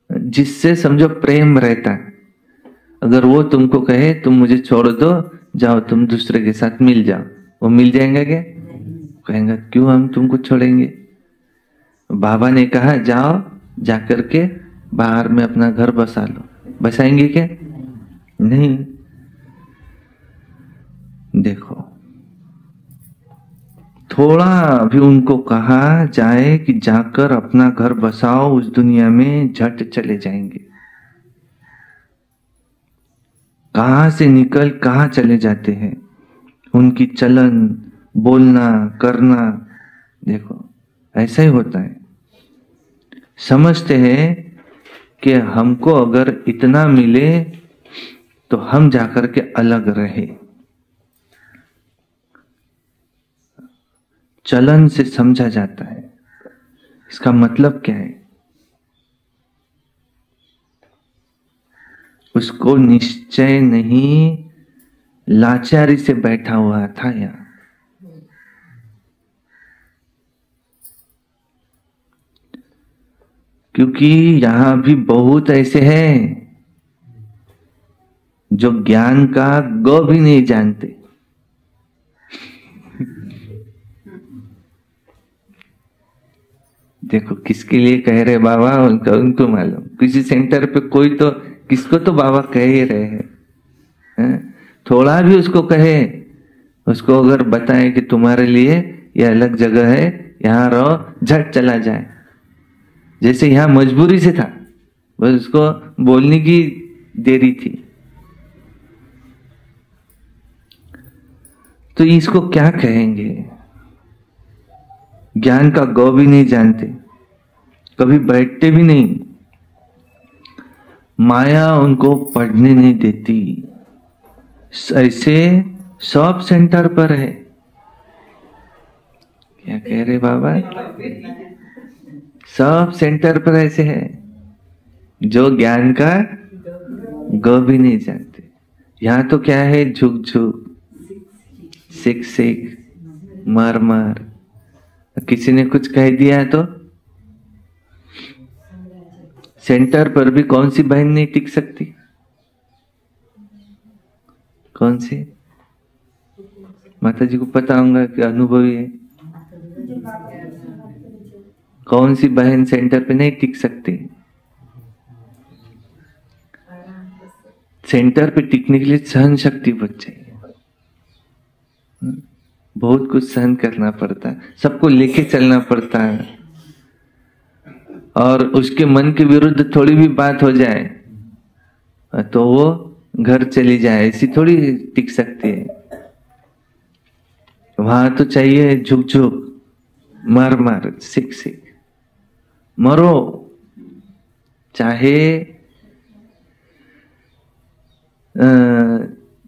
जिससे समझो प्रेम रहता है, अगर वो तुमको कहे तुम मुझे छोड़ दो, जाओ तुम दूसरे के साथ मिल जाओ, वो मिल जाएगा क्या? कहेंगे क्यों हम तुमको छोड़ेंगे। बाबा ने कहा जाओ जाकर के बाहर में अपना घर बसा लो, बसाएंगे क्या? नहीं। देखो, थोड़ा भी उनको कहा जाए कि जाकर अपना घर बसाओ उस दुनिया में, झट चले जाएंगे। कहां से निकल कहां चले जाते हैं। उनकी चलन, बोलना, करना, देखो ऐसा ही होता है। समझते हैं कि हमको अगर इतना मिले तो हम जाकर के अलग रहे। चलन से समझा जाता है। इसका मतलब क्या है? उसको निश्चय नहीं, लाचारी से बैठा हुआ था यहां। क्योंकि यहां भी बहुत ऐसे हैं जो ज्ञान का ग भी नहीं जानते। देखो किसके लिए कह रहे बाबा, उनको मालूम। किसी सेंटर पे कोई तो किसको तो बाबा कह ही रहे हैं। थोड़ा भी उसको कहे, उसको अगर बताएं कि तुम्हारे लिए यह अलग जगह है, यहां रहो, झट चला जाए। जैसे यहां मजबूरी से था, बस उसको बोलने की देरी थी। तो इसको क्या कहेंगे? ज्ञान का गौ भी नहीं जानते, कभी बैठते भी नहीं। माया उनको पढ़ने नहीं देती। ऐसे सब सेंटर पर है। क्या कह रहे बाबा? सब सेंटर पर ऐसे है जो ज्ञान का ग भी नहीं जानते। यहां तो क्या है? झुक झुक, सिक सिक, मार मार। किसी ने कुछ कह दिया है तो सेंटर पर भी कौन सी बहन नहीं टिक सकती? कौन सी? माता जी को पता होगा कि अनुभवी है। कौन सी बहन सेंटर पे नहीं टिक सकती? सेंटर पे टिकने के लिए सहन शक्ति बहुत चाहिए। बहुत कुछ सहन करना पड़ता है, सबको लेके चलना पड़ता है। और उसके मन के विरुद्ध थोड़ी भी बात हो जाए तो वो घर चली जाए, ऐसी थोड़ी टिक सकती है। वहां तो चाहिए झुक झुक, मार मार, सिक सिक, मरो। चाहे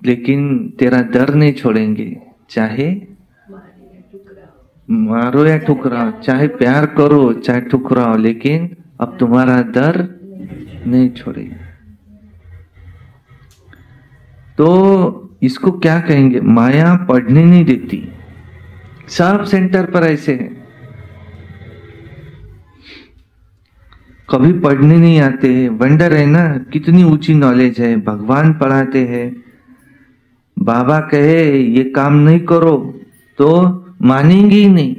लेकिन तेरा डर नहीं छोड़ेंगे। चाहे मारो या ठुकराओ, चाहे प्यार करो चाहे ठुकराओ, लेकिन अब तुम्हारा डर नहीं छोड़ेगा। तो इसको क्या कहेंगे? माया पढ़ने नहीं देती। सब सेंटर पर ऐसे है, कभी पढ़ने नहीं आते। वंडर है ना, कितनी ऊंची नॉलेज है। भगवान पढ़ाते हैं, बाबा कहे ये काम नहीं करो तो मानेंगे ही नहीं।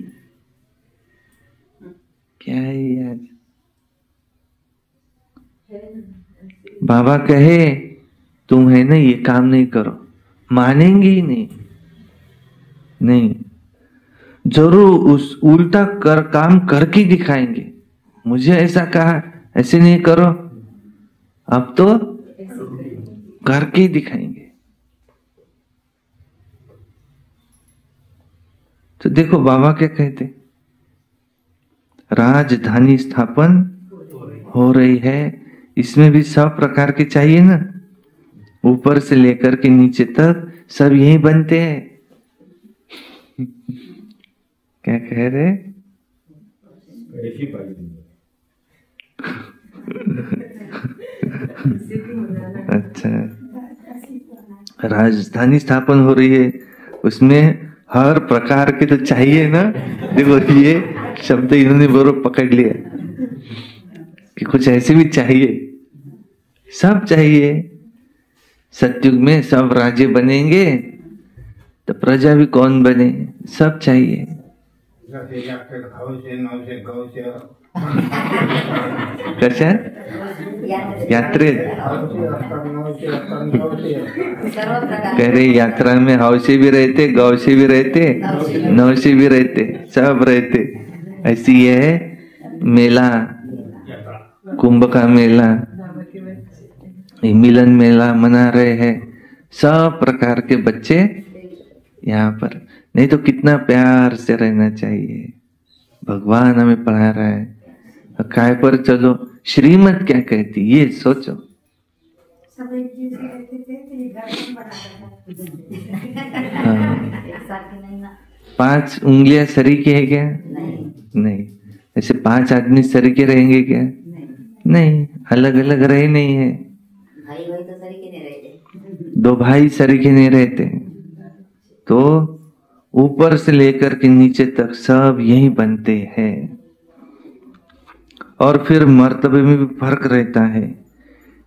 क्या है यार? बाबा कहे तुम है ना ये काम नहीं करो, मानेंगे ही नहीं। नहीं, जरूर उस उल्टा काम करके दिखाएंगे। मुझे ऐसा कहा, ऐसे नहीं करो, अब तो करके दिखाएंगे। तो देखो बाबा क्या कहते, राजधानी स्थापन हो रही है। इसमें भी सब प्रकार के चाहिए ना, ऊपर से लेकर के नीचे तक सब यही बनते हैं। क्या कह रहे? अच्छा, राजधानी स्थापन हो रही है, उसमें हर प्रकार के तो चाहिए ना। देखो ये शब्द इन्होंने बरोबर पकड़ लिया कि कुछ ऐसे भी चाहिए, सब चाहिए। सतयुग में सब राज्य बनेंगे तो प्रजा भी कौन बने? सब चाहिए। कशा यात्रेत कह रहे यात्रा में हौसे भी रहते, गौसे भी रहते, नौसे भी रहते, सब रहते। ऐसी है मेला, कुंभ का मेला, मिलन मेला मना रहे हैं, सब प्रकार के बच्चे यहाँ पर। नहीं तो कितना प्यार से रहना चाहिए, भगवान हमें पढ़ा रहा है। काय पर चलो, श्रीमत क्या कहती ये सोचो। हाँ। 5 उंगलियां सरीके है क्या? नहीं। ऐसे 5 आदमी सरीके रहेंगे क्या? नहीं, अलग अलग रहे नहीं है। 2 भाई सरीके नहीं रहते। तो ऊपर से लेकर के नीचे तक सब यही बनते हैं। और फिर मर्तबे में भी फर्क रहता है।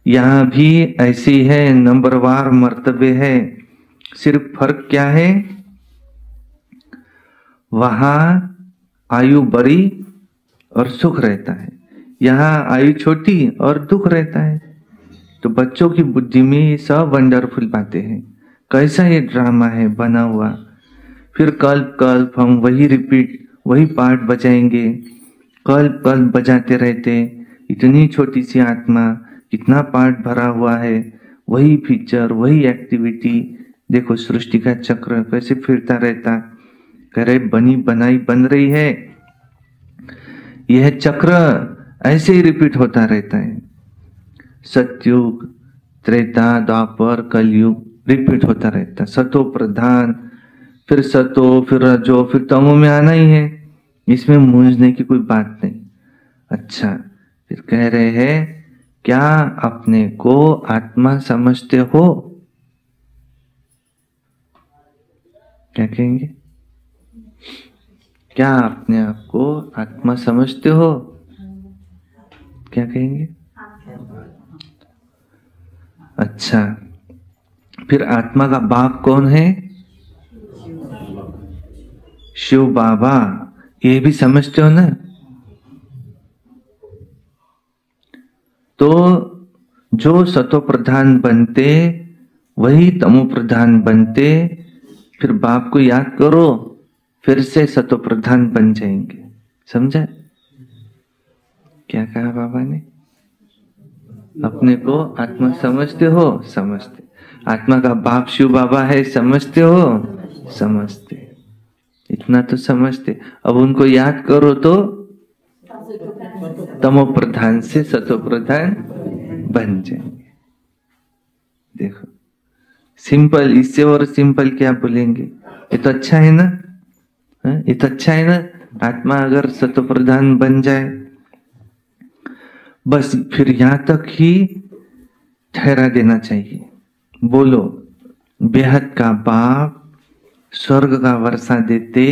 यहाँ भी ऐसी है, नंबरवार मर्तबे है। सिर्फ फर्क क्या है, वहां आयु बड़ी और सुख रहता है, यहाँ आयु छोटी और दुख रहता है। तो बच्चों की बुद्धि में ये सब वंडरफुल बातें हैं। कैसा ये ड्रामा है बना हुआ। फिर कल्प कल्प हम वही रिपीट, वही पार्ट बजाएंगे, कल्प कल्प बजाते रहते। इतनी छोटी सी आत्मा, कितना पार्ट भरा हुआ है, वही फीचर, वही एक्टिविटी। देखो सृष्टि का चक्र कैसे फिरता रहता। कह रहे बनी बनाई बन रही है, यह चक्र ऐसे ही रिपीट होता रहता है। सतयुग, त्रेता, द्वापर, कलयुग रिपीट होता रहता। सतो प्रधान, फिर सतो, फिर रजो, फिर तमो में आना ही है। इसमें मूंझने की कोई बात नहीं। अच्छा, फिर कह रहे हैं क्या अपने को आत्मा समझते हो? क्या कहेंगे? क्या अपने आप को आत्मा समझते हो? क्या कहेंगे? अच्छा, फिर आत्मा का बाप कौन है? शिव बाबा। ये भी समझते हो ना? तो जो सतो प्रधान बनते वही तमो प्रधान बनते। फिर बाप को याद करो, फिर से सतो प्रधान बन जाएंगे। समझा क्या कहा बाबा ने? अपने को आत्मा समझते हो? समझते। आत्मा का बाप शिव बाबा है, समझते हो? समझते। इतना तो समझते। अब उनको याद करो तो तमो प्रधान से सतो प्रधान बन जाएंगे। देखो सिंपल, इससे और सिंपल क्या बोलेंगे? ये तो अच्छा है ना? ये तो अच्छा है ना? आत्मा अगर सतो प्रधान बन जाए, बस फिर यहां तक ही ठहरा देना चाहिए। बोलो, बेहद का बाप स्वर्ग का वर्षा देते,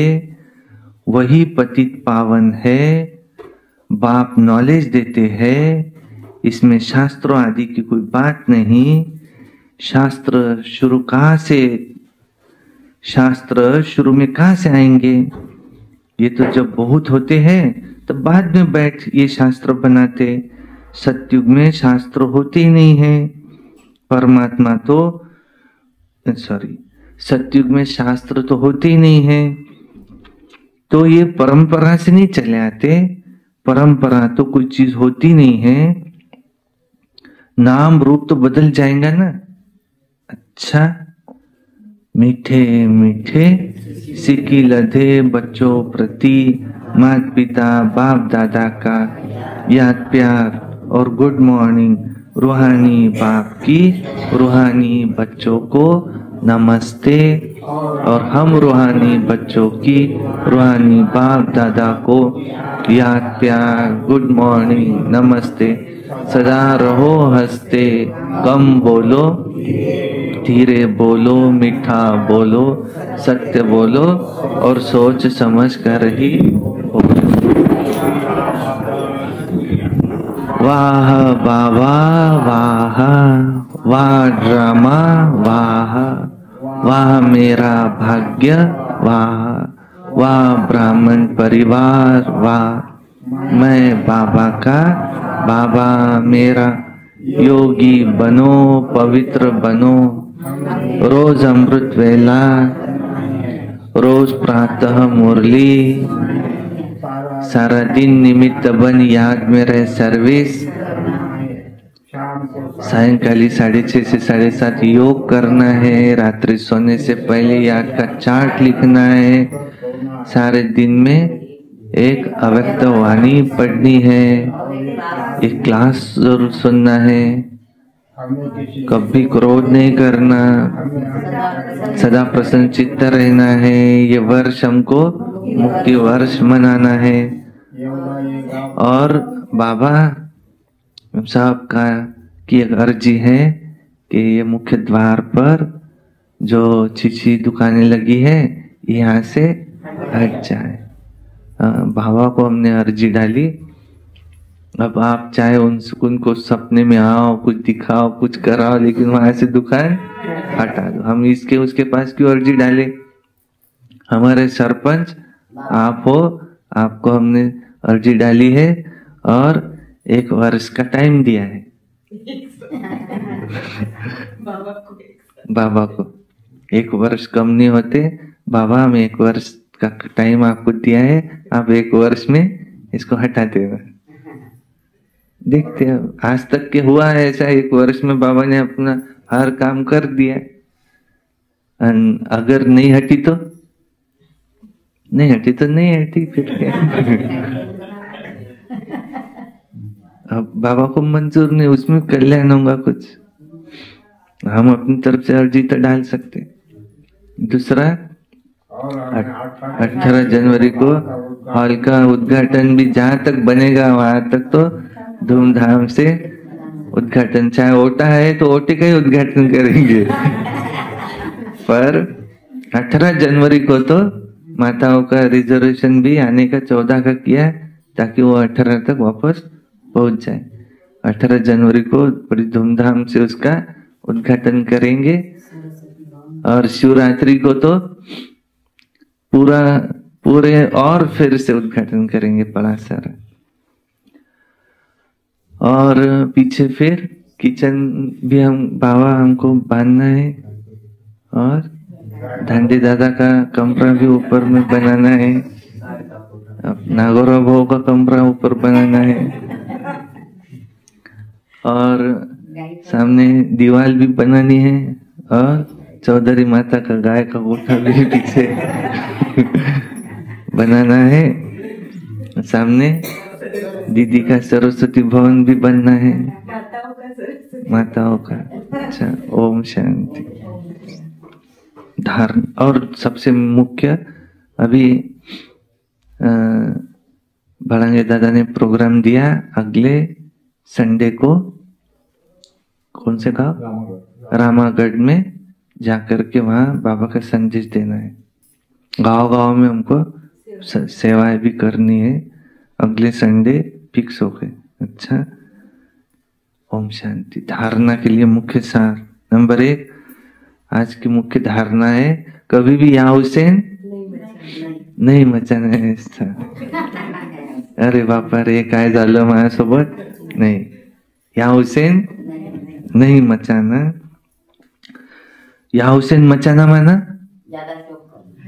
वही पतित पावन है। बाप नॉलेज देते हैं, इसमें शास्त्रों आदि की कोई बात नहीं। शास्त्र शुरू कहाँ से, शास्त्र शुरू में कहाँ से आएंगे? ये तो जब बहुत होते हैं तब बाद में बैठ ये शास्त्र बनाते। सतयुग में शास्त्र होते ही नहीं है। परमात्मा तो सतयुग में शास्त्र तो होते ही नहीं है। तो ये परंपरा से नहीं चले आते। परंपरा तो कोई चीज होती नहीं है। नाम रूप तो बदल जाएगा ना। अच्छा, मीठे मीठे सिक्की लधे बच्चों प्रति माता पिता बाप दादा का याद प्यार और गुड मॉर्निंग। रूहानी बाप की रूहानी बच्चों को नमस्ते। और हम रूहानी बच्चों की रूहानी बाप दादा को याद प्यार, गुड मॉर्निंग, नमस्ते। सदा रहो हंसते, कम बोलो, धीरे बोलो, मीठा बोलो, सत्य बोलो और सोच समझ कर ही बोलो। वाह बाबा वाह, वाह ड्रामा वाह, वाह मेरा भाग्य वाह, वाह ब्राह्मण परिवार वाह। मैं बाबा का, बाबा मेरा। योगी बनो, पवित्र बनो, रोज अमृत वेला, रोज प्रातः मुरली, सारा दिन निमित्त बन याद में रहे सर्विस। सायंकाली 6:30 से 7:30 योग करना है। रात्रि सोने से पहले याद का चार्ट लिखना है। सारे दिन में एक अव्यक्त वाणी पढ़नी है। एक क्लास जरूर सुनना है। कभी क्रोध नहीं करना, सदा प्रसन्न चित्त रहना है। ये वर्ष हमको मुक्ति वर्ष मनाना है। और बाबा साहब का की एक अर्जी है कि ये मुख्य द्वार पर जो चीची दुकानें लगी है यहाँ से हट जाए। बाबा को हमने अर्जी डाली। अब आप चाहे उनको सपने में आओ, कुछ दिखाओ, कुछ कराओ, लेकिन वहां से दुकान हटा दो। हम इसके उसके पास क्यों अर्जी डाले? हमारे सरपंच आप हो, आपको हमने अर्जी डाली है और 1 वर्ष का टाइम दिया है। बाबा को 1 वर्ष कम नहीं होते। बाबा हम 1 वर्ष का टाइम आपको दिया है, आप 1 वर्ष में इसको हटा देना। देखते हैं आज तक के हुआ है ऐसा। 1 वर्ष में बाबा ने अपना हर काम कर दिया। अगर नहीं हटी तो नहीं हटी, फिर क्या? अब बाबा को मंजूर नहीं, उसमें कल्याण होगा कुछ। हम अपनी तरफ से अर्जी तो डाल सकते। दूसरा 18 जनवरी को हॉल का उद्घाटन भी जहां तक बनेगा वहां तक तो धूमधाम से उद्घाटन, चाहे ओटा है तो ओटे का ही उद्घाटन करेंगे। पर 18 जनवरी को तो माताओं का रिजर्वेशन भी आने का 14 का किया ताकि वो 18 तक वापस पहुंच जाए। 18 जनवरी को बड़ी धूमधाम से उसका उद्घाटन करेंगे। और शिवरात्रि को तो पूरे और फिर से उद्घाटन करेंगे बड़ा सारा। और पीछे फिर किचन भी बाबा हमको बांधना है। और धांडे दादा का कमरा भी ऊपर में बनाना है। नागौरा भाव का कमरा ऊपर बनाना है। और सामने दीवार भी बनानी है। और चौधरी माता का गाय का गोठा भी पीछे बनाना है। सामने दीदी का सरस्वती भवन भी बनना है, माताओं का। अच्छा, ओम शांति। धारण और सबसे मुख्य अभी भड़ांगे दादा ने प्रोग्राम दिया अगले संडे को। कौन से गांव? रामागढ़ में जाकर के वहां बाबा का संदेश देना है। गांव गांव में हमको सेवाएं भी करनी है। अगले संडे फिक्स हो गए। अच्छा, ओम शांति। धारणा के लिए मुख्य सार नंबर 1 आज की मुख्य धारणा है, कभी भी या हुसैन नाही मचाना है। अरे बापा रे, काय झालं माझ्यासोबत? नाही, या हुसैन नहीं मचाना। या हुसैन मचाना माना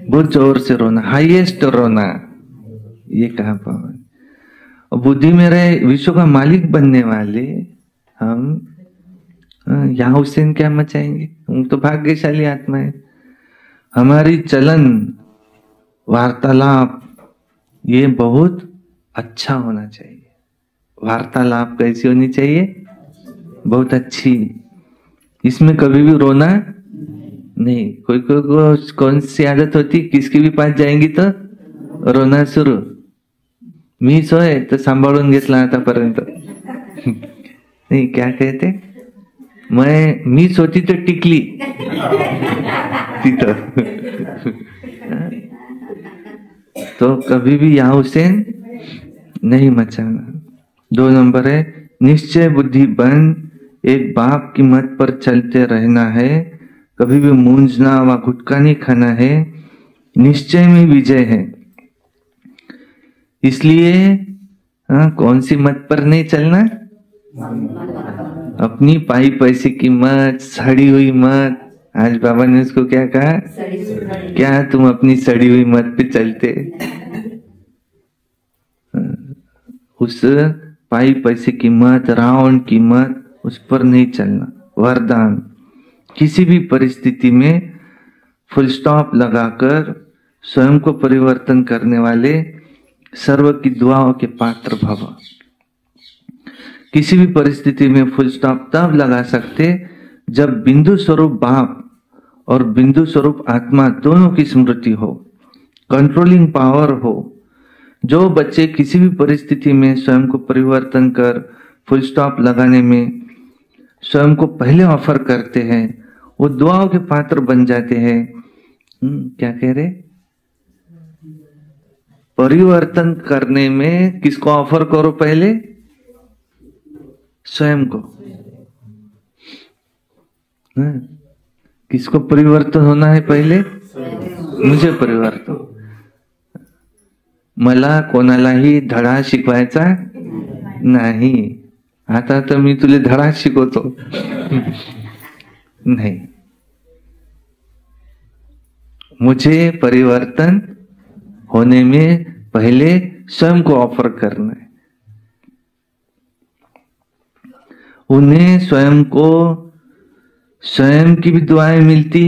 बहुत जोर से रोना, हाईएस्ट रोना। ये कहा पावन। बुद्धि में रहे विश्व का मालिक बनने वाले हम या हुसैन क्या मचाएंगे? हम तो भाग्यशाली आत्मा है। हमारी चलन वार्तालाप ये बहुत अच्छा होना चाहिए। वार्तालाप कैसी होनी चाहिए? बहुत अच्छी। इसमें कभी भी रोना नहीं। कोई को कौन सी आदत होती, किसके भी पास जाएंगी तो रोना सुरू। मी सोय तर सांभाळून घेतला आतापर्यंत। नहीं, क्या कहते, मीच होती तो टिकली तिथं। तो कभी भी या हुसैन नहीं मचाना। 2 नंबर है निश्चय बुद्धि बन, एक बाप की मत पर चलते रहना है। कभी भी मूंझना व गुटखा नहीं खाना है। निश्चय में विजय है। इसलिए हाँ, कौन सी मत पर नहीं चलना? अपनी पाई पैसे की मत, सड़ी हुई मत। आज बाबा ने उसको क्या कहा? क्या तुम अपनी सड़ी हुई मत पे चलते? उस पाई पैसे की मत, रावण की मत, उस पर नहीं चलना। वरदान, किसी भी परिस्थिति में फुल स्टॉप लगाकर स्वयं को परिवर्तन करने वाले सर्व की दुआओं के पात्र भव। किसी भी परिस्थिति में फुल स्टॉप तब लगा सकते जब बिंदु स्वरूप बाप और बिंदु स्वरूप आत्मा दोनों की स्मृति हो, कंट्रोलिंग पावर हो। जो बच्चे किसी भी परिस्थिति में स्वयं को परिवर्तन कर फुल स्टॉप लगाने में स्वयं को पहले ऑफर करते हैं, वो दुआओं के पात्र बन जाते हैं। क्या कह रहे? परिवर्तन करने में किसको ऑफर करो पहले? स्वयं को। किसको परिवर्तन होना है पहले? मुझे परिवर्तन। मला कोणालाही धडा शिकवायचा नाही। आता तर मी तुले धडा शिकवतो नहीं, मुझे परिवर्तन होने में पहले स्वयं को ऑफर करना है। उन्हें स्वयं को, स्वयं की भी दुआएं मिलती,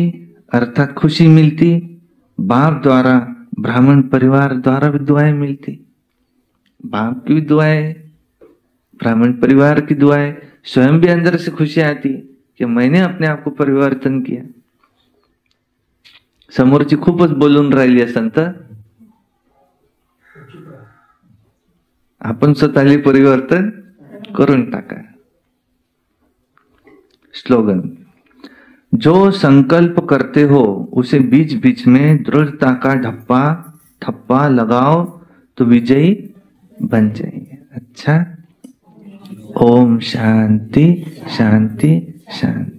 अर्थात खुशी मिलती, बाप द्वारा, ब्राह्मण परिवार द्वारा भी दुआएं मिलती। बाप की भी दुआएं, ब्राह्मण परिवार की दुआएं, स्वयं भी अंदर से खुशी आती कि मैंने अपने आप को परिवर्तन किया। समोरची खूपच बोलून राहिली असेल तर आपण स्वतःला परिवर्तन करून टाका। स्लोगन, जो संकल्प करते हो उसे बीच बीच में दृढ़ता का ठप्पा लगाओ तो विजयी बन जाएंगे। अच्छा, ओम शांति शांति शांति।